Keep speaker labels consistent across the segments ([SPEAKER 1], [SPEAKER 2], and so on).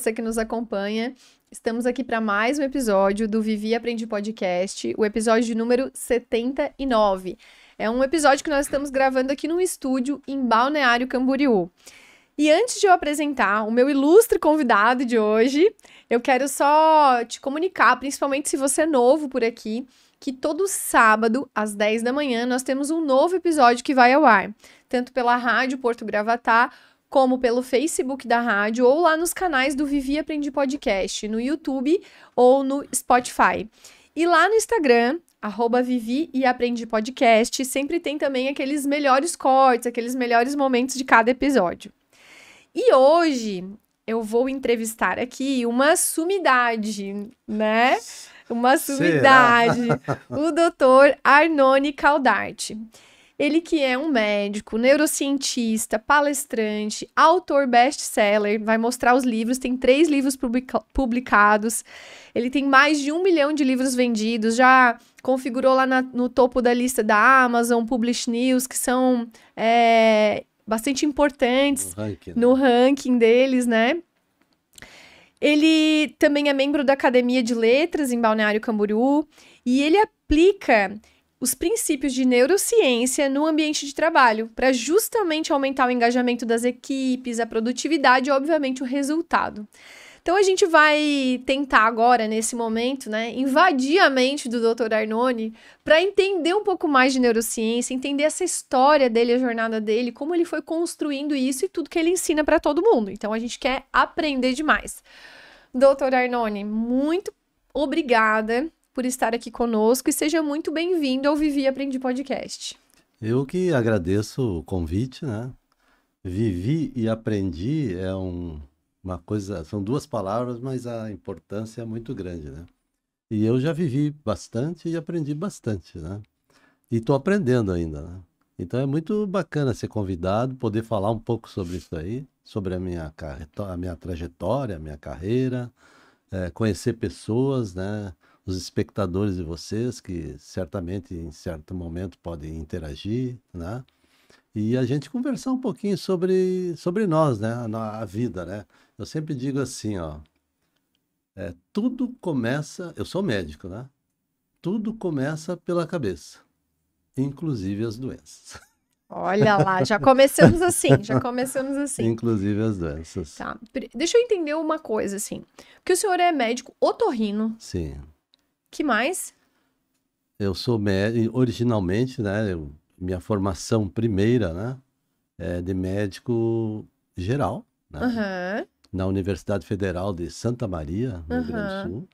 [SPEAKER 1] você que nos acompanha. Estamos aqui para mais um episódio do Vivi e Aprendi Podcast, o episódio de número 79. É um episódio que nós estamos gravando aqui num estúdio em Balneário Camboriú. E antes de eu apresentar o meu ilustre convidado de hoje, eu quero só te comunicar, principalmente se você é novo por aqui, que todo sábado, às 10 da manhã, nós temos um novo episódio que vai ao ar, tanto pela Rádio Porto Gravatá, como pelo Facebook da rádio, ou lá nos canais do Vivi e Aprendi Podcast, no YouTube ou no Spotify. E lá no Instagram, @Vivi e Aprendi Podcast, sempre tem também aqueles melhores cortes, aqueles melhores momentos de cada episódio. E hoje eu vou entrevistar aqui uma sumidade, né? Uma sumidade, o Dr. Arnone Caldarte. Ele que é um médico, neurocientista, palestrante, autor best-seller, vai mostrar os livros, tem 3 livros publicados, ele tem mais de 1 milhão de livros vendidos, já configurou lá no topo da lista da Amazon, Publish News, que são bastante importantes no ranking deles, né? Ele também é membro da Academia de Letras em Balneário Camboriú e ele aplica os princípios de neurociência no ambiente de trabalho para justamente aumentar o engajamento das equipes, a produtividade e, obviamente, o resultado. Então, a gente vai tentar agora, nesse momento, né, invadir a mente do Dr. Arnone para entender um pouco mais de neurociência, entender essa história dele, a jornada dele, como ele foi construindo isso e tudo que ele ensina para todo mundo. Então, a gente quer aprender demais. Dr. Arnone, muito obrigada por estar aqui conosco e seja muito bem-vindo ao Vivi e Aprendi Podcast.
[SPEAKER 2] Eu que agradeço o convite, né? Vivi e aprendi é uma coisa, são 2 palavras, mas a importância é muito grande, né? E eu já vivi bastante e aprendi bastante, né? E estou aprendendo ainda, né? Então é muito bacana ser convidado, poder falar um pouco sobre isso aí, sobre a minha trajetória, a minha carreira, conhecer pessoas, né? Os espectadores de vocês, que certamente em certo momento podem interagir, né? E a gente conversar um pouquinho sobre nós, né? A vida, né? Eu sempre digo assim, ó, tudo começa, eu sou médico, né? Tudo começa pela cabeça, inclusive as doenças.
[SPEAKER 1] Olha lá, já começamos assim.
[SPEAKER 2] Inclusive as doenças.
[SPEAKER 1] Tá, deixa eu entender uma coisa, assim. Porque o senhor é médico otorrino.
[SPEAKER 2] Sim.
[SPEAKER 1] Que mais?
[SPEAKER 2] Eu sou médico, originalmente, né? Minha formação primeira, né? É de médico geral, né?
[SPEAKER 1] Aham.
[SPEAKER 2] Na Universidade Federal de Santa Maria, no Rio Grande do Sul.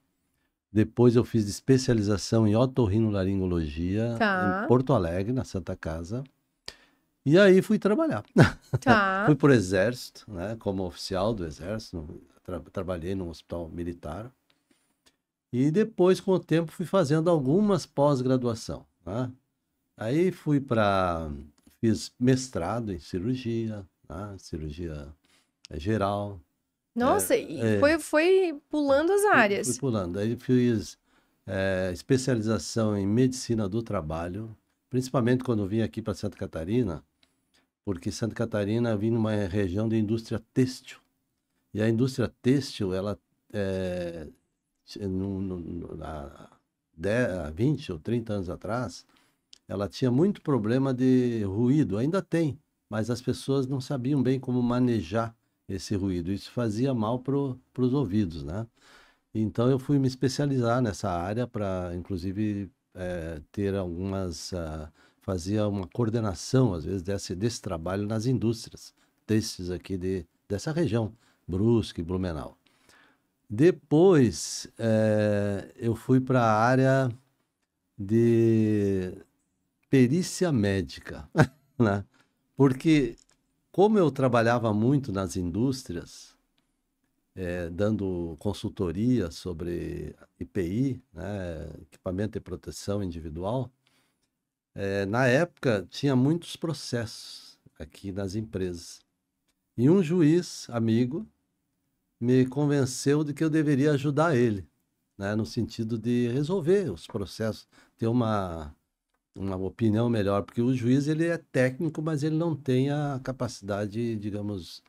[SPEAKER 2] Depois eu fiz especialização em otorrinolaringologia em Porto Alegre, na Santa Casa. E aí fui trabalhar. Fui para o Exército, né? Como oficial do Exército. Trabalhei num hospital militar. E depois, com o tempo, fui fazendo algumas pós-graduação, né? Aí fiz mestrado em cirurgia, né? Cirurgia geral.
[SPEAKER 1] Nossa, e foi pulando as áreas.
[SPEAKER 2] Fui pulando. Aí fiz especialização em medicina do trabalho, principalmente quando eu vim aqui para Santa Catarina, porque Santa Catarina vim numa região de indústria têxtil. E a indústria têxtil, ela há 20 ou 30 anos atrás, ela tinha muito problema de ruído, ainda tem, mas as pessoas não sabiam bem como manejar esse ruído. Isso fazia mal para os ouvidos, né? Então eu fui me especializar nessa área para, inclusive, ter fazia uma coordenação, às vezes, desse trabalho nas indústrias têxteis aqui dessa região, Brusque, Blumenau. Depois, eu fui para a área de perícia médica, né? Porque, como eu trabalhava muito nas indústrias, dando consultoria sobre EPI, né? Equipamento de proteção individual, na época tinha muitos processos aqui nas empresas. E um juiz amigo me convenceu de que eu deveria ajudar ele, né, no sentido de resolver os processos, ter uma opinião melhor, porque o juiz ele é técnico, mas ele não tem a capacidade, digamos,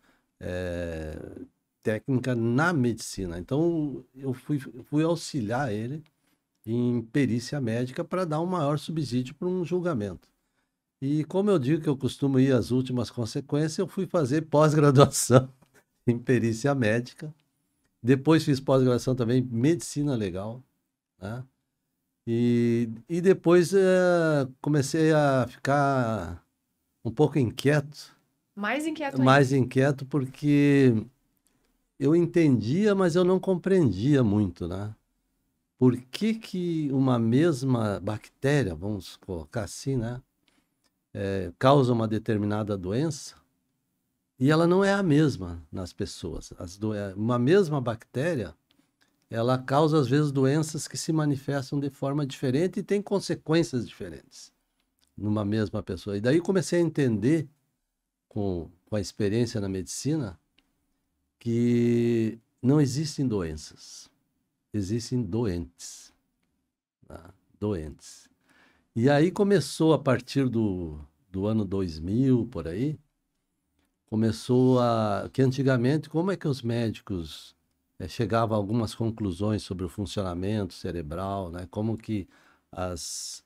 [SPEAKER 2] técnica na medicina. Então, eu fui auxiliar ele em perícia médica para dar um maior subsídio para um julgamento. E como eu digo que eu costumo ir às últimas consequências, eu fui fazer pós-graduação em perícia médica. Depois fiz pós-graduação também em medicina legal, né? E depois comecei a ficar um pouco inquieto,
[SPEAKER 1] Mais inquieto ainda.
[SPEAKER 2] mais inquieto porque eu entendia, mas eu não compreendia muito, né? Por que que uma mesma bactéria, vamos colocar assim, né, causa uma determinada doença e ela não é a mesma nas pessoas. Uma mesma bactéria, ela causa às vezes doenças que se manifestam de forma diferente e tem consequências diferentes numa mesma pessoa. E daí comecei a entender, com a experiência na medicina, que não existem doenças, existem doentes, tá? Doentes. E aí começou, a partir do ano 2000, por aí, que antigamente, como é que os médicos chegavam a algumas conclusões sobre o funcionamento cerebral, né? Como que as,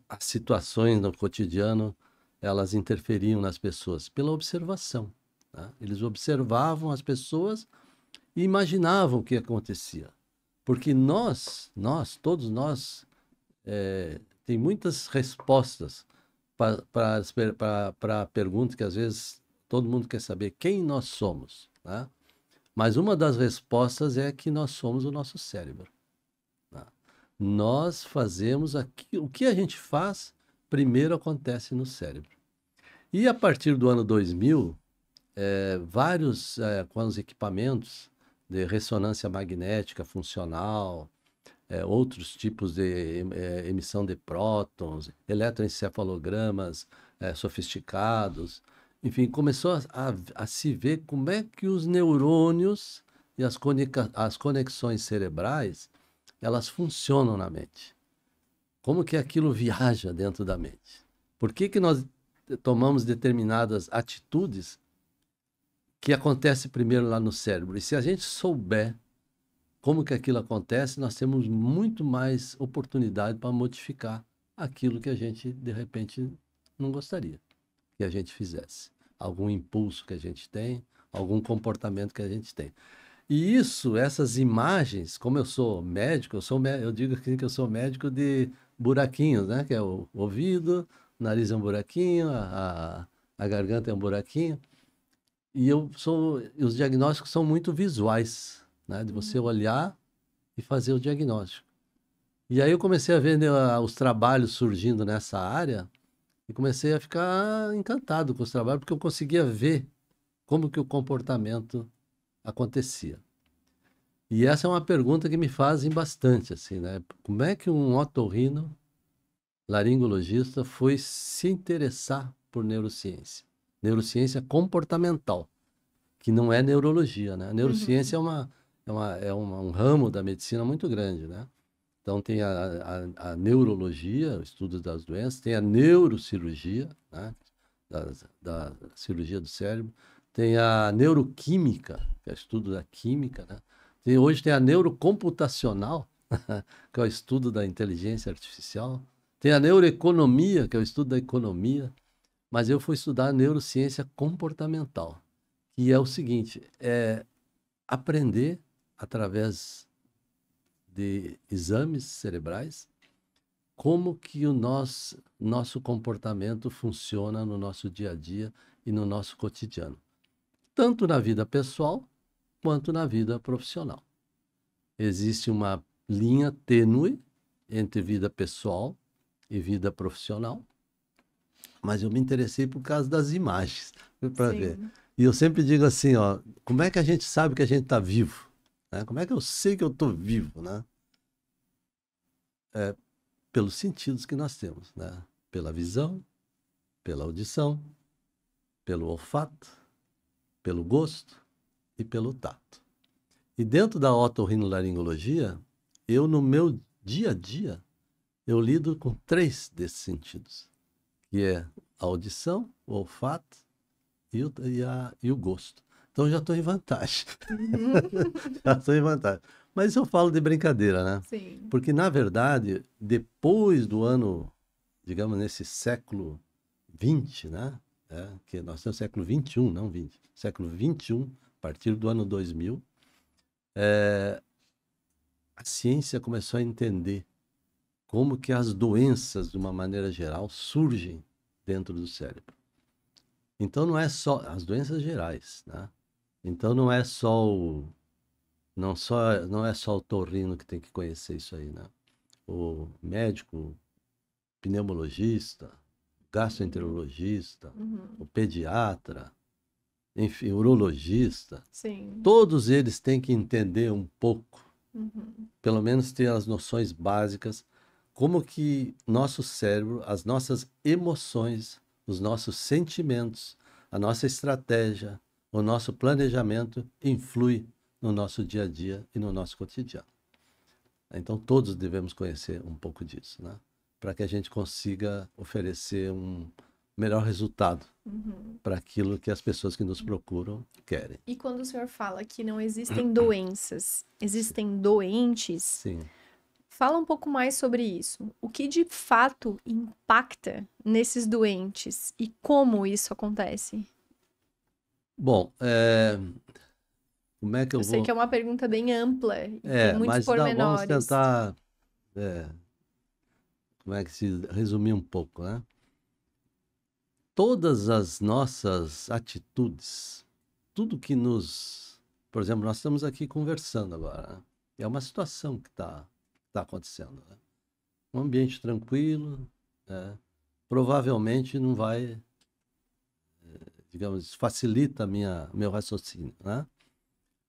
[SPEAKER 2] as situações no cotidiano, elas interferiam nas pessoas? Pela observação, né? Eles observavam as pessoas e imaginavam o que acontecia. Porque todos nós, tem muitas respostas para a pergunta que às vezes todo mundo quer saber: quem nós somos, né? Mas uma das respostas é que nós somos o nosso cérebro, né? Nós fazemos o que a gente faz, primeiro acontece no cérebro. E a partir do ano 2000, com os equipamentos de ressonância magnética funcional, outros tipos de emissão de prótons, eletroencefalogramas sofisticados, enfim, começou a se ver como é que os neurônios e as conexões cerebrais, elas funcionam na mente. Como que aquilo viaja dentro da mente? Por que que nós tomamos determinadas atitudes que acontecem primeiro lá no cérebro? E se a gente souber como que aquilo acontece, nós temos muito mais oportunidade para modificar aquilo que a gente, de repente, não gostaria que a gente fizesse. Algum impulso que a gente tem, algum comportamento que a gente tem. E essas imagens, como eu sou médico, eu digo que eu sou médico de buraquinhos, né? Que é o ouvido, o nariz é um buraquinho, a garganta é um buraquinho. E os diagnósticos são muito visuais, né? De você olhar e fazer o diagnóstico. E aí eu comecei a ver, né, os trabalhos surgindo nessa área e comecei a ficar encantado com os trabalhos, porque eu conseguia ver como que o comportamento acontecia. E essa é uma pergunta que me fazem bastante, assim, né? Como é que um otorrino laringologista foi se interessar por neurociência? Neurociência comportamental, que não é neurologia, né? A neurociência é um ramo da medicina muito grande, né? Então tem a neurologia, o estudo das doenças, tem a neurocirurgia, né? Da cirurgia do cérebro, tem a neuroquímica, que é o estudo da química, né? Hoje tem a neurocomputacional, que é o estudo da inteligência artificial, tem a neuroeconomia, que é o estudo da economia, mas eu fui estudar a neurociência comportamental, que é o seguinte, é aprender através de exames cerebrais como que o nosso comportamento funciona no nosso dia a dia e no nosso cotidiano, tanto na vida pessoal quanto na vida profissional. Existe uma linha tênue entre vida pessoal e vida profissional, mas eu me interessei por causa das imagens, para ver. E eu sempre digo assim, ó, como é que a gente sabe que a gente está vivo? Né? Como é que eu sei que eu estou vivo, né? Pelos sentidos que nós temos, né? Pela visão, pela audição, pelo olfato, pelo gosto e pelo tato. E dentro da otorrinolaringologia, no meu dia a dia, eu lido com 3 desses sentidos, que é a audição, o olfato e o gosto. Então já estou em vantagem.
[SPEAKER 1] Uhum.
[SPEAKER 2] Já estou em vantagem. Mas eu falo de brincadeira, né?
[SPEAKER 1] Sim.
[SPEAKER 2] Porque, na verdade, depois do ano, digamos, nesse século XX, né? Que nós temos século XXI, não 20. Século XXI, a partir do ano 2000, a ciência começou a entender como que as doenças, de uma maneira geral, surgem dentro do cérebro. Então, não é só as doenças gerais, né? Então, não é só não é só o torrino que tem que conhecer isso aí, né? O médico, pneumologista, gastroenterologista, o pediatra, enfim, urologista,
[SPEAKER 1] Sim.
[SPEAKER 2] todos eles têm que entender um pouco,
[SPEAKER 1] Uhum.
[SPEAKER 2] pelo menos ter as noções básicas, como que nosso cérebro, as nossas emoções, os nossos sentimentos, a nossa estratégia, o nosso planejamento influi no nosso dia a dia e no nosso cotidiano. Então, todos devemos conhecer um pouco disso, né? Para que a gente consiga oferecer um melhor resultado para aquilo que as pessoas que nos procuram querem.
[SPEAKER 1] E quando o senhor fala que não existem doenças, existem doentes,
[SPEAKER 2] Sim.
[SPEAKER 1] fala um pouco mais sobre isso. O que de fato impacta nesses doentes e como isso acontece?
[SPEAKER 2] Bom, como é que eu
[SPEAKER 1] Eu sei
[SPEAKER 2] vou...
[SPEAKER 1] que é uma pergunta bem ampla e tem muitos
[SPEAKER 2] mas vamos
[SPEAKER 1] pormenores.
[SPEAKER 2] tentar, como é que se resumir um pouco, né? Todas as nossas atitudes, tudo que nos... Por exemplo, nós estamos aqui conversando agora, né? É uma situação que está acontecendo, né? Um ambiente tranquilo, né? Provavelmente não vai, digamos, facilita meu raciocínio, né?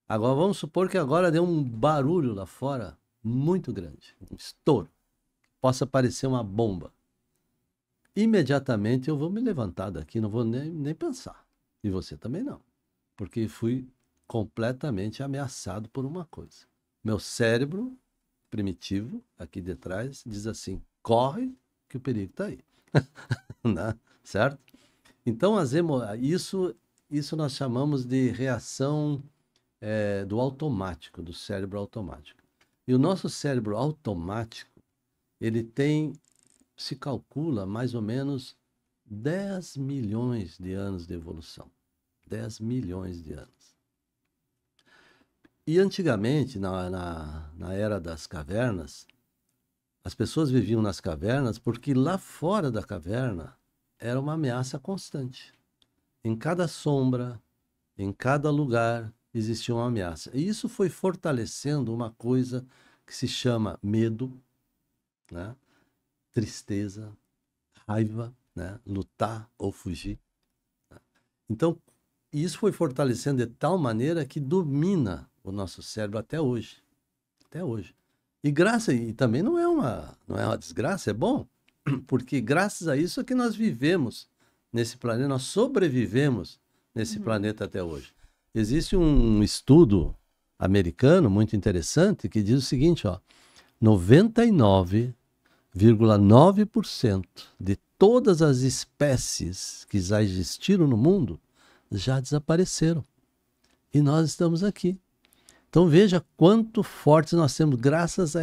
[SPEAKER 2] Agora, vamos supor que agora deu um barulho lá fora muito grande, um estouro, possa parecer uma bomba. Imediatamente eu vou me levantar daqui, não vou nem pensar. E você também não, porque fui completamente ameaçado por uma coisa. Meu cérebro primitivo, aqui de trás, diz assim, corre que o perigo está aí. Né? Certo? Então, isso nós chamamos de reação do automático, do cérebro automático. E o nosso cérebro automático, ele se calcula mais ou menos 10 milhões de anos de evolução. 10 milhões de anos. E antigamente, na era das cavernas, as pessoas viviam nas cavernas porque lá fora da caverna era uma ameaça constante. Em cada sombra, em cada lugar, existia uma ameaça. E isso foi fortalecendo uma coisa que se chama medo, né? Tristeza, raiva, né? Lutar ou fugir. Então, isso foi fortalecendo de tal maneira que domina o nosso cérebro até hoje. Até hoje. E também não é uma desgraça, é bom, porque graças a isso é que nós vivemos nesse planeta, nós sobrevivemos nesse planeta até hoje. Existe um estudo americano muito interessante que diz o seguinte, ó, 99,9% de todas as espécies que já existiram no mundo já desapareceram. E nós estamos aqui. Então veja quanto fortes nós temos, graças a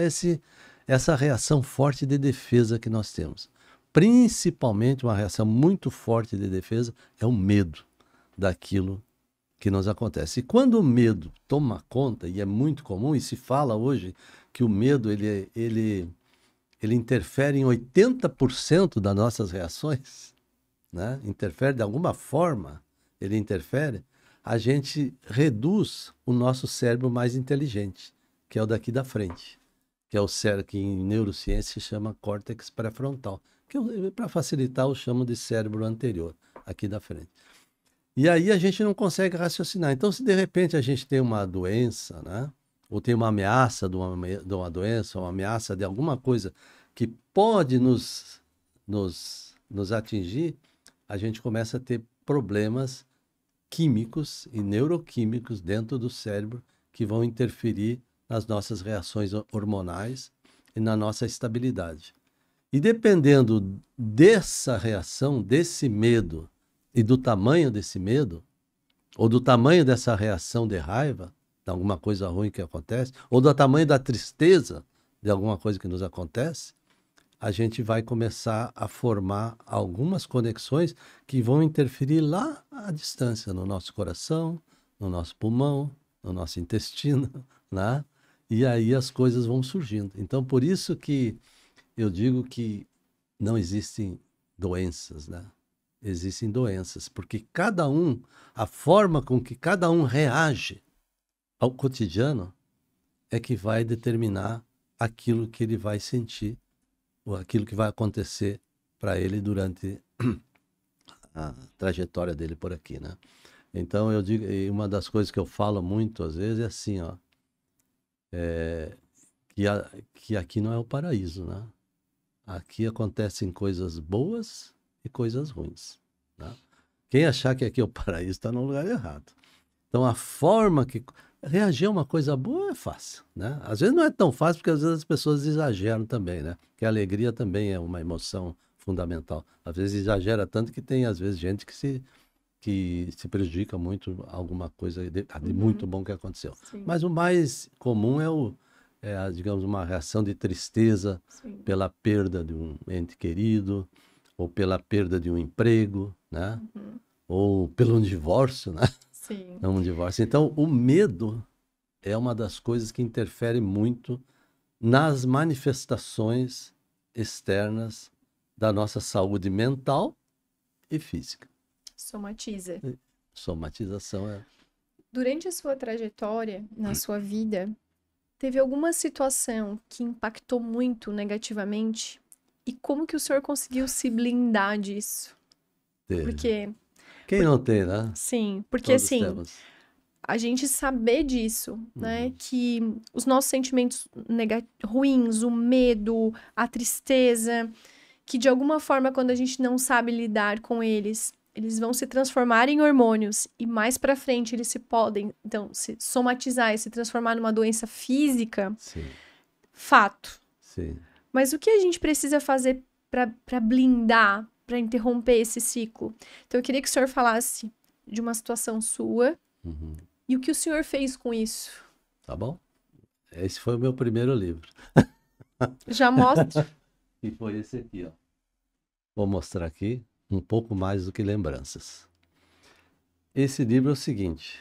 [SPEAKER 2] essa reação forte de defesa que nós temos. Principalmente uma reação muito forte de defesa é o medo daquilo que nos acontece. E quando o medo toma conta, e é muito comum, e se fala hoje que o medo ele interfere em 80% das nossas reações, né? Interfere de alguma forma, ele interfere, a gente reduz o nosso cérebro mais inteligente, que é o daqui da frente, que é o cérebro que em neurociência se chama córtex pré-frontal, que para facilitar eu chamo de cérebro anterior, aqui da frente. E aí a gente não consegue raciocinar. Então, se de repente a gente tem uma doença, né? Ou tem uma ameaça de uma doença, uma ameaça de alguma coisa que pode nos atingir, a gente começa a ter problemas químicos e neuroquímicos dentro do cérebro que vão interferir nas nossas reações hormonais e na nossa estabilidade. E dependendo dessa reação, desse medo e do tamanho desse medo, ou do tamanho dessa reação de raiva, de alguma coisa ruim que acontece, ou do tamanho da tristeza de alguma coisa que nos acontece, a gente vai começar a formar algumas conexões que vão interferir lá à distância, no nosso coração, no nosso pulmão, no nosso intestino, né? E aí as coisas vão surgindo. Então, por isso que eu digo que não existem doenças, né? Existem doenças, porque a forma com que cada um reage ao cotidiano é que vai determinar aquilo que ele vai sentir, ou aquilo que vai acontecer para ele durante a trajetória dele por aqui, né? Então eu digo, e uma das coisas que eu falo muito às vezes é assim, ó, que aqui não é o paraíso, né? Aqui acontecem coisas boas e coisas ruins, né? Quem achar que aqui é o paraíso está no lugar errado. Então a forma que reagir a uma coisa boa é fácil, né? Às vezes não é tão fácil porque às vezes as pessoas exageram também, né? Porque a alegria também é uma emoção fundamental. Às vezes exagera tanto que tem às vezes gente que se prejudica muito alguma coisa de muito bom que aconteceu.
[SPEAKER 1] Sim.
[SPEAKER 2] Mas o mais comum digamos, uma reação de tristeza
[SPEAKER 1] Sim.
[SPEAKER 2] pela perda de um ente querido, ou pela perda de um emprego, né? Ou pelo divórcio, né?
[SPEAKER 1] Sim.
[SPEAKER 2] Um divórcio. Então, o medo é uma das coisas que interfere muito nas manifestações externas da nossa saúde mental e física.
[SPEAKER 1] Somatiza.
[SPEAKER 2] Somatização é...
[SPEAKER 1] Durante a sua trajetória, na sua vida, teve alguma situação que impactou muito negativamente? E como que o senhor conseguiu se blindar disso? Porque...
[SPEAKER 2] Quem não tem, né?
[SPEAKER 1] Sim, porque
[SPEAKER 2] Todos
[SPEAKER 1] assim,
[SPEAKER 2] temos.
[SPEAKER 1] a gente saber disso, né? Que os nossos sentimentos ruins, o medo, a tristeza, que de alguma forma, quando a gente não sabe lidar com eles, eles vão se transformar em hormônios e mais pra frente eles podem, então, se somatizar e se transformar numa doença física.
[SPEAKER 2] Sim.
[SPEAKER 1] Fato.
[SPEAKER 2] Sim.
[SPEAKER 1] Mas o que a gente precisa fazer para blindar, para interromper esse ciclo? Então, eu queria que o senhor falasse de uma situação sua e o que o senhor fez com isso.
[SPEAKER 2] Tá bom? Esse foi o meu primeiro livro.
[SPEAKER 1] Já mostra.
[SPEAKER 2] E foi esse aqui, ó. Vou mostrar aqui um pouco mais do que lembranças. Esse livro é o seguinte,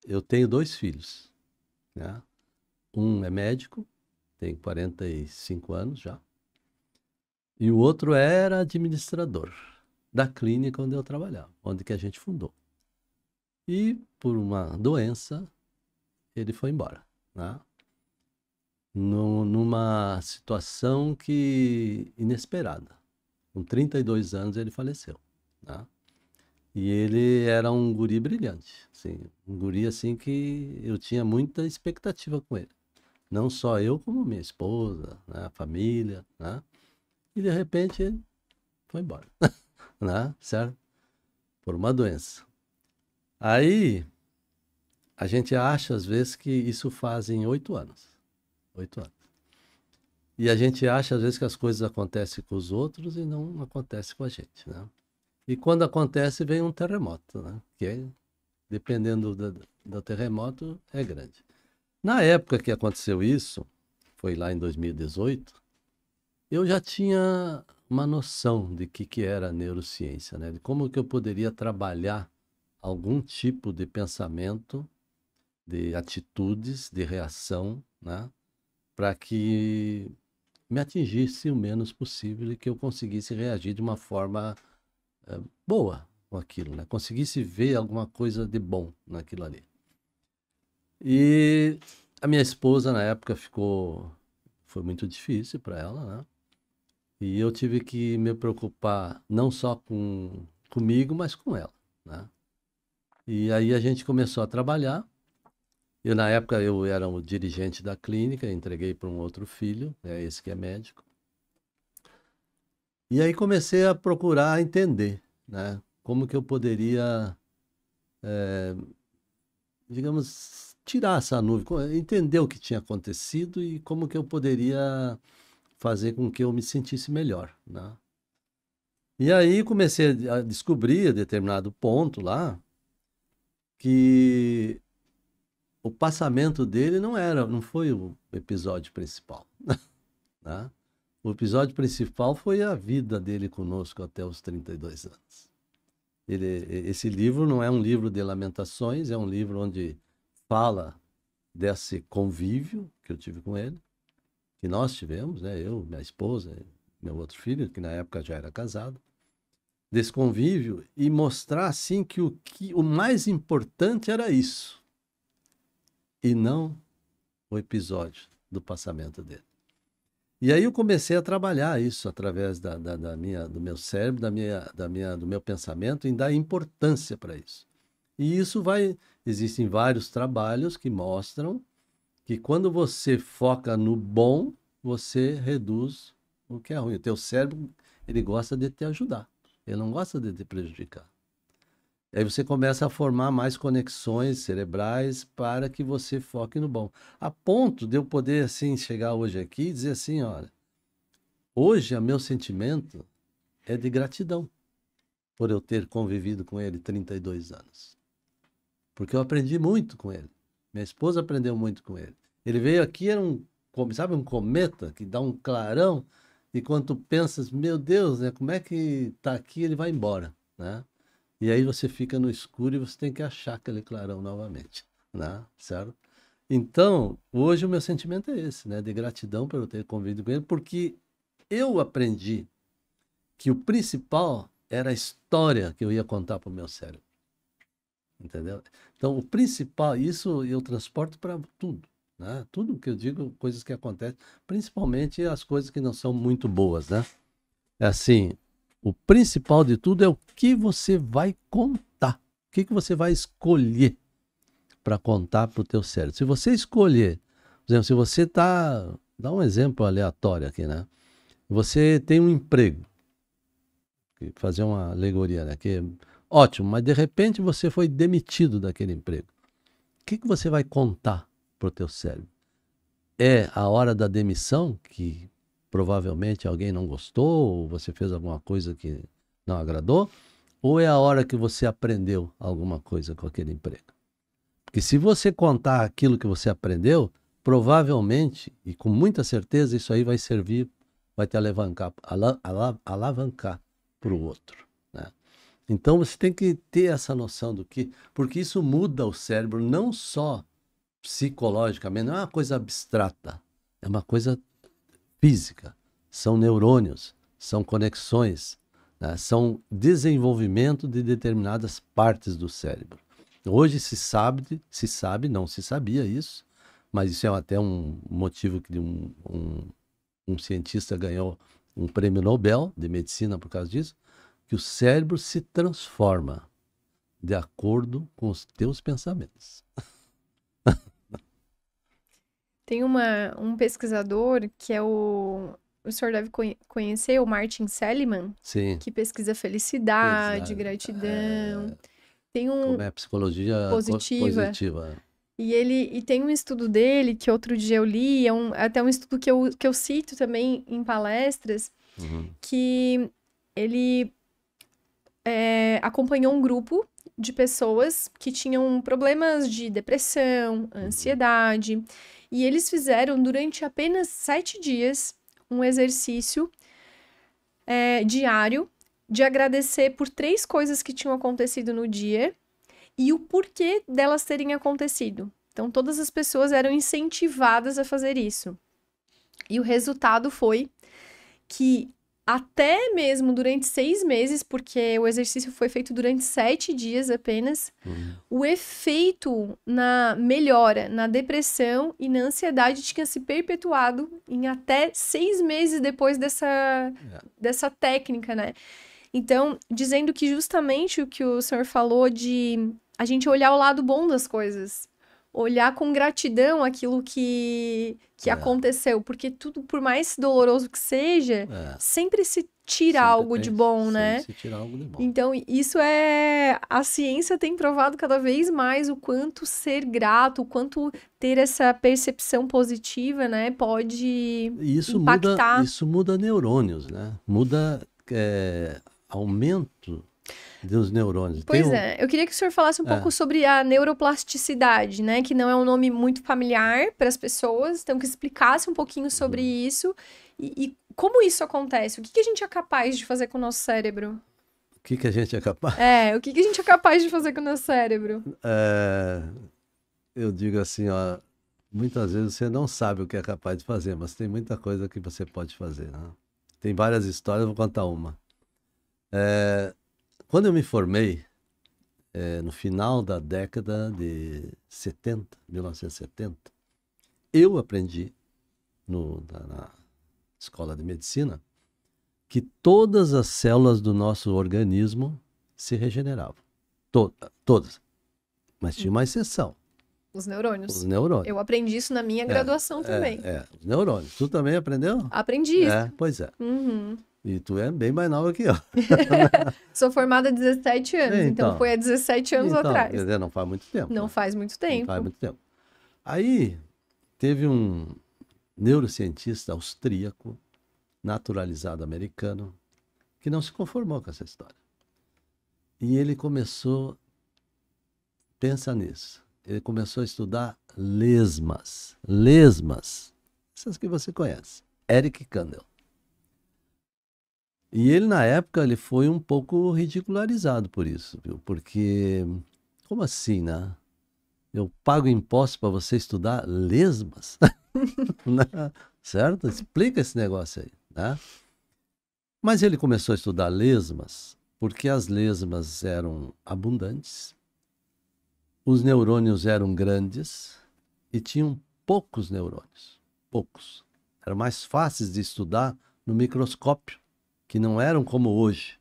[SPEAKER 2] eu tenho 2 filhos, né? Um é médico, tem 45 anos já, e o outro era administrador da clínica onde eu trabalhava, onde que a gente fundou. E por uma doença, ele foi embora, né? Numa situação inesperada. Com 32 anos ele faleceu, né? E ele era um guri brilhante, assim, um guri assim que eu tinha muita expectativa com ele. Não só eu, como minha esposa, né, a família, né? E de repente ele foi embora, né? Certo? Por uma doença. Aí a gente acha às vezes que isso fazem 8 anos. 8 anos. E a gente acha, às vezes, que as coisas acontecem com os outros e não acontecem com a gente, né? E quando acontece, vem um terremoto, né? Que, dependendo do terremoto, é grande. Na época que aconteceu isso, foi lá em 2018, eu já tinha uma noção de que era a neurociência, né? De como que eu poderia trabalhar algum tipo de pensamento, de atitudes, de reação, né? Para que me atingisse o menos possível e que eu conseguisse reagir de uma forma boa com aquilo, né? Conseguisse ver alguma coisa de bom naquilo ali. E a minha esposa, na época, foi muito difícil para ela, né? E eu tive que me preocupar não só comigo, mas com ela, né? E aí a gente começou a trabalhar. Na época, eu era o dirigente da clínica, entreguei para um outro filho, esse que é médico. E aí comecei a procurar entender, né? Como que eu poderia, digamos, tirar essa nuvem, entender o que tinha acontecido e como que eu poderia fazer com que eu me sentisse melhor, né? E aí comecei a descobrir a determinado ponto lá que o passamento dele não foi o episódio principal, né? O episódio principal foi a vida dele conosco até os 32 anos. Esse livro não é um livro de lamentações, é um livro onde fala desse convívio que eu tive com ele, que nós tivemos, né? Eu, minha esposa, meu outro filho, que na época já era casado, desse convívio e mostrar assim que o mais importante era isso e não o episódio do passamento dele. E aí eu comecei a trabalhar isso através do meu cérebro, do meu pensamento, em dar importância para isso. E existem vários trabalhos que mostram que quando você foca no bom, você reduz o que é ruim. O teu cérebro, ele gosta de te ajudar, ele não gosta de te prejudicar. Aí você começa a formar mais conexões cerebrais para que você foque no bom. A ponto de eu poder, assim, chegar hoje aqui e dizer assim, olha, hoje o meu sentimento é de gratidão por eu ter convivido com ele 32 anos. Porque eu aprendi muito com ele. Minha esposa aprendeu muito com ele. Ele veio aqui, era sabe, um cometa que dá um clarão e quando tu pensas, meu Deus, né, como é que tá aqui, ele vai embora, né? E aí você fica no escuro e você tem que achar aquele clarão novamente, né? Certo? Então, hoje o meu sentimento é esse, né? De gratidão por eu ter convivido com ele, porque eu aprendi que o principal era a história que eu ia contar para o meu cérebro. Entendeu? Então, o principal, isso eu transporto para tudo, né? Tudo que eu digo, coisas que acontecem, principalmente as coisas que não são muito boas, né? É assim, o principal de tudo é o que você vai contar. O que você vai escolher para contar para o teu cérebro. Se você escolher, por exemplo, se você está... Dá um exemplo aleatório aqui, né? Você tem um emprego. Fazer uma alegoria, né? Que é ótimo, mas de repente você foi demitido daquele emprego. O que você vai contar para o teu cérebro? É a hora da demissão, que provavelmente alguém não gostou, ou você fez alguma coisa que não agradou, ou é a hora que você aprendeu alguma coisa com aquele emprego? Porque se você contar aquilo que você aprendeu, provavelmente, e com muita certeza, isso aí vai servir, vai te alavancar para o outro, né? Então você tem que ter essa noção do que... Porque isso muda o cérebro, não só psicologicamente, não é uma coisa abstrata, é uma coisa física. São neurônios, são conexões, né? São desenvolvimento de determinadas partes do cérebro. Hoje se sabe, não se sabia isso, mas isso é até um motivo que um cientista ganhou um prêmio Nobel de medicina por causa disso, que o cérebro se transforma de acordo com os teus pensamentos.
[SPEAKER 1] Tem um pesquisador que é o senhor deve conhecer, o Martin Seligman,
[SPEAKER 2] Sim.
[SPEAKER 1] que pesquisa felicidade,
[SPEAKER 2] Exato.
[SPEAKER 1] gratidão. Tem
[SPEAKER 2] Como é a psicologia positiva.
[SPEAKER 1] E tem um estudo dele que outro dia eu li, até um estudo que eu cito também em palestras, que ele acompanhou um grupo de pessoas que tinham problemas de depressão, ansiedade, e eles fizeram durante apenas 7 dias um exercício diário de agradecer por 3 coisas que tinham acontecido no dia e o porquê delas terem acontecido. Então, todas as pessoas eram incentivadas a fazer isso. E o resultado foi que até mesmo durante 6 meses, porque o exercício foi feito durante 7 dias apenas, o efeito na melhora, na depressão e na ansiedade tinha se perpetuado em até 6 meses depois dessa técnica, né? Então, dizendo que justamente o que o senhor falou de a gente olhar o lado bom das coisas, olhar com gratidão aquilo que aconteceu, porque tudo, por mais doloroso que seja, sempre se tira algo de bom, né?
[SPEAKER 2] Se tira algo de bom.
[SPEAKER 1] Então, isso a ciência tem provado cada vez mais o quanto ser grato, o quanto ter essa percepção positiva, né, pode impactar.
[SPEAKER 2] Isso muda neurônios, né? Muda aumento dos neurônios.
[SPEAKER 1] Pois eu queria que o senhor falasse um pouco sobre a neuroplasticidade, né? Que não é um nome muito familiar para as pessoas, então que explicasse um pouquinho sobre isso e como isso acontece, o que a gente é capaz de fazer com o nosso cérebro?
[SPEAKER 2] O que a gente é capaz?
[SPEAKER 1] O que a gente é capaz de fazer com o nosso cérebro?
[SPEAKER 2] Eu digo assim, ó, muitas vezes você não sabe o que é capaz de fazer, mas tem muita coisa que você pode fazer, né? Tem várias histórias, eu vou contar uma. Quando eu me formei, no final da década de 70, 1970, eu aprendi na escola de medicina que todas as células do nosso organismo se regeneravam. Todas. Mas tinha uma exceção.
[SPEAKER 1] Os neurônios.
[SPEAKER 2] Os neurônios.
[SPEAKER 1] Eu aprendi isso na minha graduação também.
[SPEAKER 2] Os neurônios. Tu também aprendeu?
[SPEAKER 1] Aprendi isso.
[SPEAKER 2] Pois é.
[SPEAKER 1] Uhum.
[SPEAKER 2] E tu é bem mais nova que eu.
[SPEAKER 1] Sou formada há 17 anos, então foi há 17 anos atrás.
[SPEAKER 2] Quer dizer, não faz muito tempo.
[SPEAKER 1] Não faz muito tempo.
[SPEAKER 2] Não faz muito tempo. Aí, teve um neurocientista austríaco, naturalizado americano, que não se conformou com essa história. E ele começou, pensa nisso, ele começou a estudar lesmas. Lesmas, essas que você conhece. Eric Kandel. E ele, na época, ele foi um pouco ridicularizado por isso, viu? Porque, como assim, né? Eu pago imposto para você estudar lesmas? Certo? Explica esse negócio aí, né? Mas ele começou a estudar lesmas porque as lesmas eram abundantes, os neurônios eram grandes e tinham poucos neurônios. Poucos. Eram mais fáceis de estudar no microscópio, que não eram como hoje.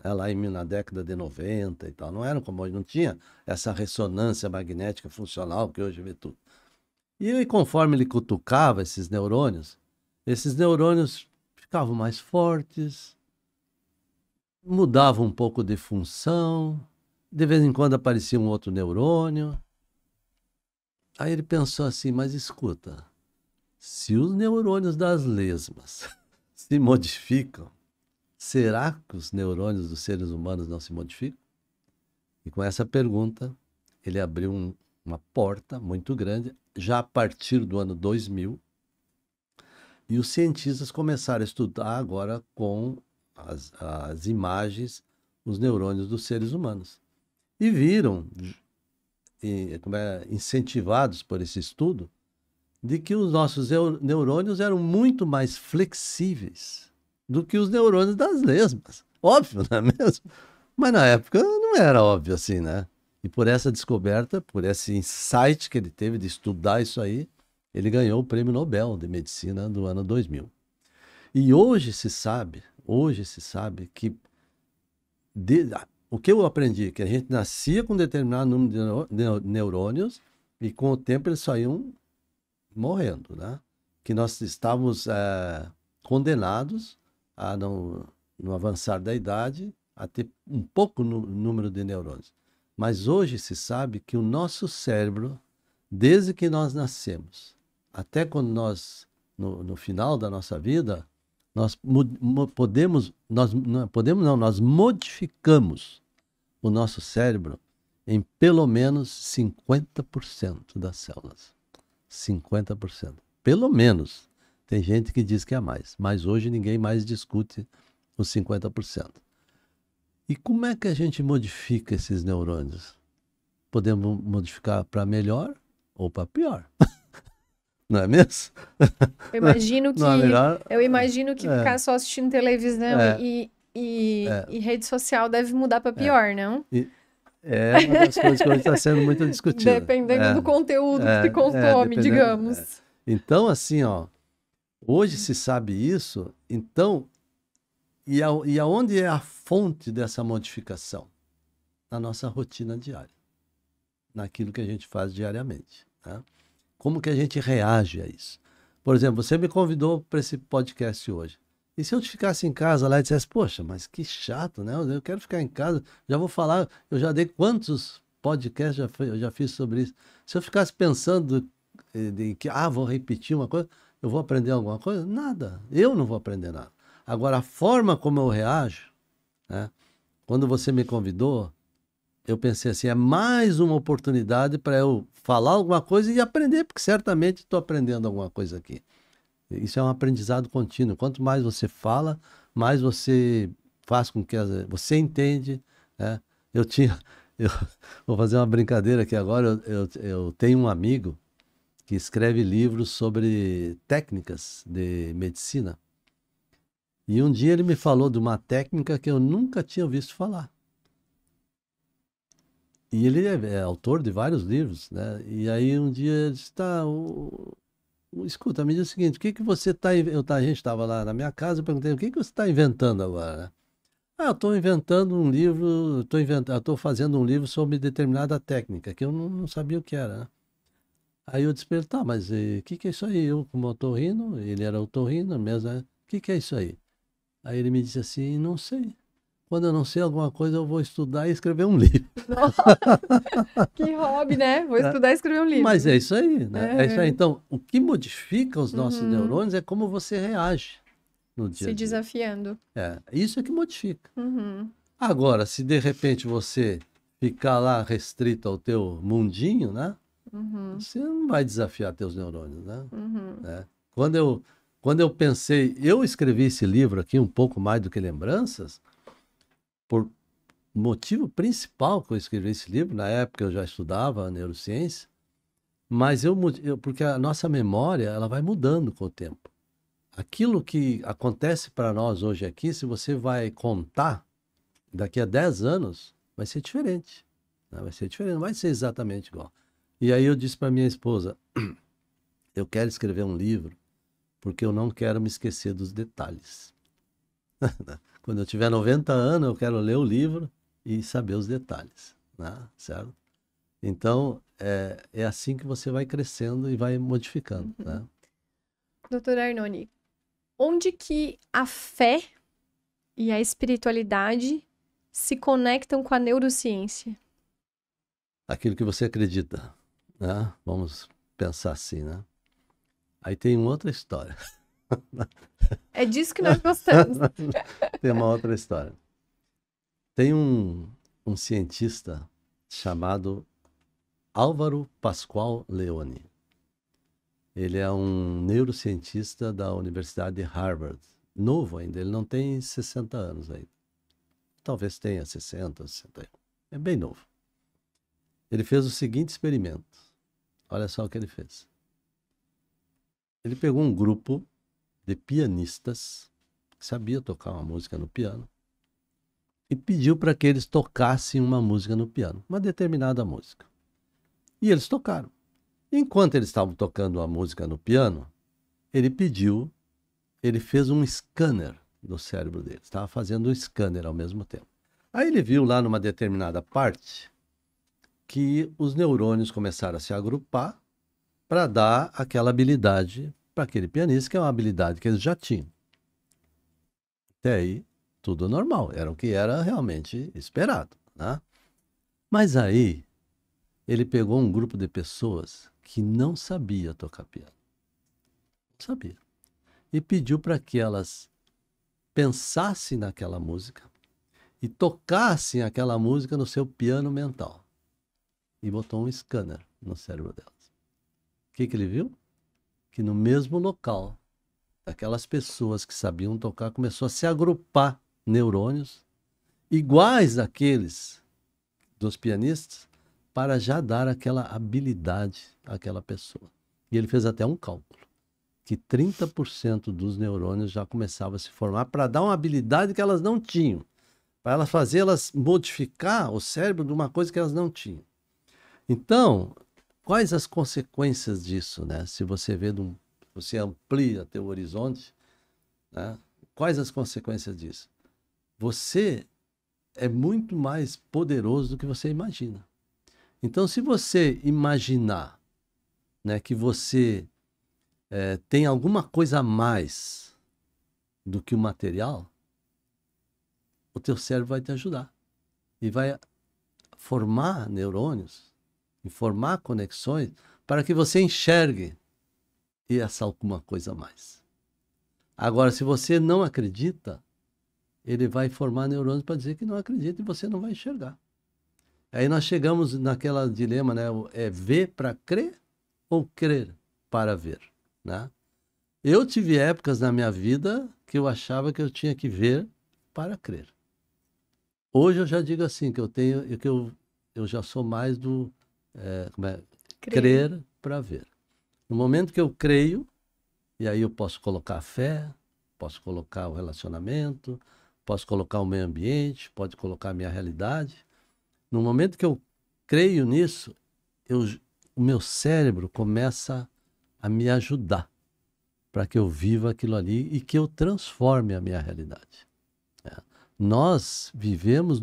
[SPEAKER 2] Lá na década de 90 e tal, não eram como hoje, não tinha essa ressonância magnética funcional que hoje vê tudo. E conforme ele cutucava esses neurônios ficavam mais fortes, mudavam um pouco de função, de vez em quando aparecia um outro neurônio. Aí ele pensou assim, mas escuta, se os neurônios das lesmas se modificam, será que os neurônios dos seres humanos não se modificam? E com essa pergunta, ele abriu uma porta muito grande, já a partir do ano 2000, e os cientistas começaram a estudar agora com as imagens, os neurônios dos seres humanos. E viram, incentivados por esse estudo, de que os nossos neurônios eram muito mais flexíveis do que os neurônios das lesmas. Óbvio, não é mesmo? Mas na época não era óbvio assim, né? E por essa descoberta, por esse insight que ele teve de estudar isso aí, ele ganhou o Prêmio Nobel de Medicina do ano 2000. E hoje se sabe que o que eu aprendi, que a gente nascia com um determinado número de neurônios e com o tempo eles só iam morrendo, né? Que nós estávamos condenados a no avançar da idade a ter um pouco número de neurônios. Mas hoje se sabe que o nosso cérebro, desde que nós nascemos, até quando nós, no final da nossa vida, nós modificamos o nosso cérebro em pelo menos 50% das células. 50%. Pelo menos. Tem gente que diz que é mais, mas hoje ninguém mais discute os 50%. E como é que a gente modifica esses neurônios? Podemos modificar para melhor ou para pior. Não é mesmo?
[SPEAKER 1] Eu imagino que,
[SPEAKER 2] melhor...
[SPEAKER 1] ficar só assistindo televisão e rede social deve mudar para pior, não?
[SPEAKER 2] É uma das coisas que hoje está sendo muito discutida.
[SPEAKER 1] Dependendo do conteúdo que se consome, digamos.
[SPEAKER 2] Então, assim, hoje se sabe isso, então, e aonde é a fonte dessa modificação? Na nossa rotina diária, naquilo que a gente faz diariamente, né? Como que a gente reage a isso? Por exemplo, você me convidou para esse podcast hoje. E se eu ficasse em casa lá e dissesse, poxa, mas que chato, né? Eu quero ficar em casa, já vou falar, eu já dei quantos podcasts eu já fiz sobre isso. Se eu ficasse pensando que, vou repetir uma coisa, eu vou aprender alguma coisa? Nada, eu não vou aprender nada. Agora, a forma como eu reajo né? Quando você me convidou, eu pensei assim, é mais uma oportunidade para eu falar alguma coisa e aprender, porque certamente estou aprendendo alguma coisa aqui. Isso é um aprendizado contínuo. Quanto mais você fala, mais você faz com que você entende, né? Eu tinha, eu vou fazer uma brincadeira aqui agora. Eu tenho um amigo que escreve livros sobre técnicas de medicina. E um dia ele me falou de uma técnica que eu nunca tinha visto falar. E ele é autor de vários livros, né? E aí um dia ele disse, tá, escuta, me diz o seguinte, o que que você está... A gente estava lá na minha casa, eu perguntei, o que que você está inventando agora, né? Ah, eu estou inventando um livro, estou fazendo um livro sobre determinada técnica, que eu não sabia o que era, né? Aí eu disse para ele, tá, mas o que é isso aí? Eu, como otorrino, ele era otorrino mesmo, né? O que é isso aí? Aí ele me disse assim, não sei. Quando eu não sei alguma coisa, eu vou estudar e escrever um livro.
[SPEAKER 1] Que hobby, né? Vou estudar e escrever um livro.
[SPEAKER 2] Mas é isso aí, né? É isso aí.
[SPEAKER 1] É.
[SPEAKER 2] Então, o que modifica os nossos
[SPEAKER 1] Uhum.
[SPEAKER 2] neurônios é como você reage no dia
[SPEAKER 1] Se
[SPEAKER 2] a dia.
[SPEAKER 1] desafiando.
[SPEAKER 2] Isso é que modifica.
[SPEAKER 1] Uhum.
[SPEAKER 2] Agora, se de repente você ficar lá restrito ao teu mundinho, né?
[SPEAKER 1] Uhum.
[SPEAKER 2] Você não vai desafiar teus neurônios, né?
[SPEAKER 1] Uhum.
[SPEAKER 2] Né? Quando eu pensei, eu escrevi esse livro aqui, um pouco mais do que lembranças, por motivo principal que eu escrevi esse livro, na época eu já estudava neurociência, mas porque a nossa memória ela vai mudando com o tempo. Aquilo que acontece para nós hoje aqui, se você vai contar, daqui a 10 anos, vai ser diferente. Né? Vai ser diferente, não vai ser exatamente igual. E aí eu disse para minha esposa, eu quero escrever um livro porque eu não quero me esquecer dos detalhes. Quando eu tiver 90 anos, eu quero ler o livro e saber os detalhes, né? Certo? Então, é assim que você vai crescendo e vai modificando, né?
[SPEAKER 1] Doutor Arnone, onde que a fé e a espiritualidade se conectam com a neurociência?
[SPEAKER 2] Aquilo que você acredita, né? Vamos pensar assim, né? Aí tem uma outra história.
[SPEAKER 1] É disso que nós gostamos.
[SPEAKER 2] Tem uma outra história. Tem um cientista chamado Álvaro Pascoal Leone. Ele é um neurocientista da Universidade de Harvard. Novo ainda, ele não tem 60 anos ainda. Talvez tenha 60, 61. É bem novo. Ele fez o seguinte experimento. Olha só o que ele fez. Ele pegou um grupo de pianistas que sabia tocar uma música no piano e pediu para que eles tocassem uma música no piano, uma determinada música. E eles tocaram. Enquanto eles estavam tocando a música no piano, ele fez um scanner do cérebro deles. Estava fazendo um scanner ao mesmo tempo. Aí ele viu lá numa determinada parte que os neurônios começaram a se agrupar para dar aquela habilidade para aquele pianista, que é uma habilidade que eles já tinham. Até aí, tudo normal. Era o que era realmente esperado, né? Mas aí, ele pegou um grupo de pessoas que não sabia tocar piano. Não sabia. E pediu para que elas pensassem naquela música e tocassem aquela música no seu piano mental. E botou um scanner no cérebro delas. O que ele viu? Que no mesmo local, aquelas pessoas que sabiam tocar, começou a se agrupar neurônios iguais àqueles dos pianistas para já dar aquela habilidade àquela pessoa. E ele fez até um cálculo, que 30% dos neurônios já começavam a se formar para dar uma habilidade que elas não tinham, para elas modificar o cérebro de uma coisa que elas não tinham. Então, quais as consequências disso, né? Se você você amplia teu horizonte, né? Quais as consequências disso? Você é muito mais poderoso do que você imagina. Então, se você imaginar, né, que você tem alguma coisa a mais do que o material, o teu cérebro vai te ajudar e vai formar neurônios e formar conexões para que você enxergue essa alguma coisa a mais. Agora, se você não acredita, ele vai formar neurônios para dizer que não acredita e você não vai enxergar. Aí nós chegamos naquela dilema, né? É ver para crer ou crer para ver, né? Eu tive épocas na minha vida que eu achava que eu tinha que ver para crer. Hoje eu já digo assim, eu já sou mais do crer para ver. No momento que eu creio, e aí eu posso colocar a fé, posso colocar o relacionamento, posso colocar o meio ambiente, pode colocar a minha realidade. No momento que eu creio nisso, o meu cérebro começa a me ajudar para que eu viva aquilo ali e que eu transforme a minha realidade. Nós vivemos,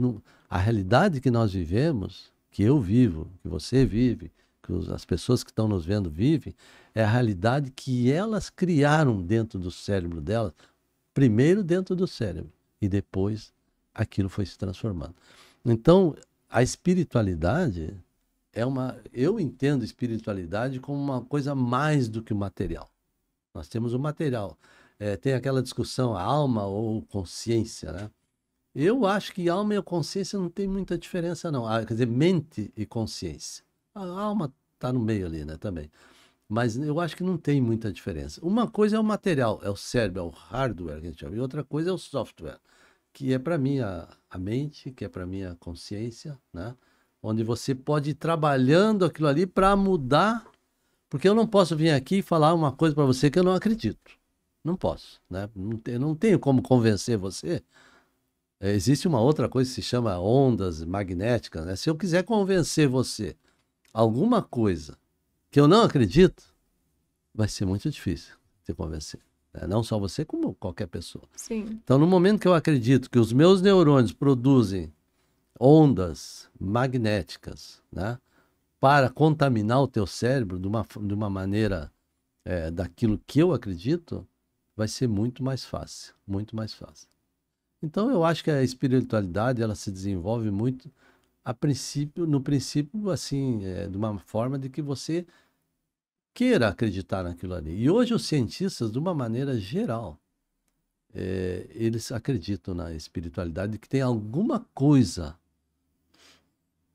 [SPEAKER 2] a realidade que nós vivemos, que eu vivo, que você vive, que as pessoas que estão nos vendo vivem, é a realidade que elas criaram dentro do cérebro delas, primeiro dentro do cérebro e depois aquilo foi se transformando. Então, a espiritualidade eu entendo espiritualidade como uma coisa mais do que o material. Nós temos o material. Tem aquela discussão, alma ou consciência, né? Eu acho que alma e consciência não tem muita diferença, não. Quer dizer, mente e consciência. A alma está no meio ali, né, também. Mas eu acho que não tem muita diferença. Uma coisa é o material, é o cérebro, é o hardware que a gente chama. E outra coisa é o software, que é para mim a mente, que é para mim a consciência, né? Onde você pode ir trabalhando aquilo ali para mudar. Porque eu não posso vir aqui e falar uma coisa para você que eu não acredito. Não posso, né? Não tenho como convencer você. Existe uma outra coisa que se chama ondas magnéticas, né? Se eu quiser convencer você alguma coisa que eu não acredito, vai ser muito difícil te convencer. Né? Não só você, como qualquer pessoa.
[SPEAKER 1] Sim.
[SPEAKER 2] Então, no momento que eu acredito que os meus neurônios produzem ondas magnéticas, né? Para contaminar o teu cérebro de uma maneira daquilo que eu acredito, vai ser muito mais fácil, muito mais fácil. Então eu acho que a espiritualidade ela se desenvolve muito no princípio assim, de uma forma de que você queira acreditar naquilo ali. E hoje os cientistas, de uma maneira geral, eles acreditam na espiritualidade que tem alguma coisa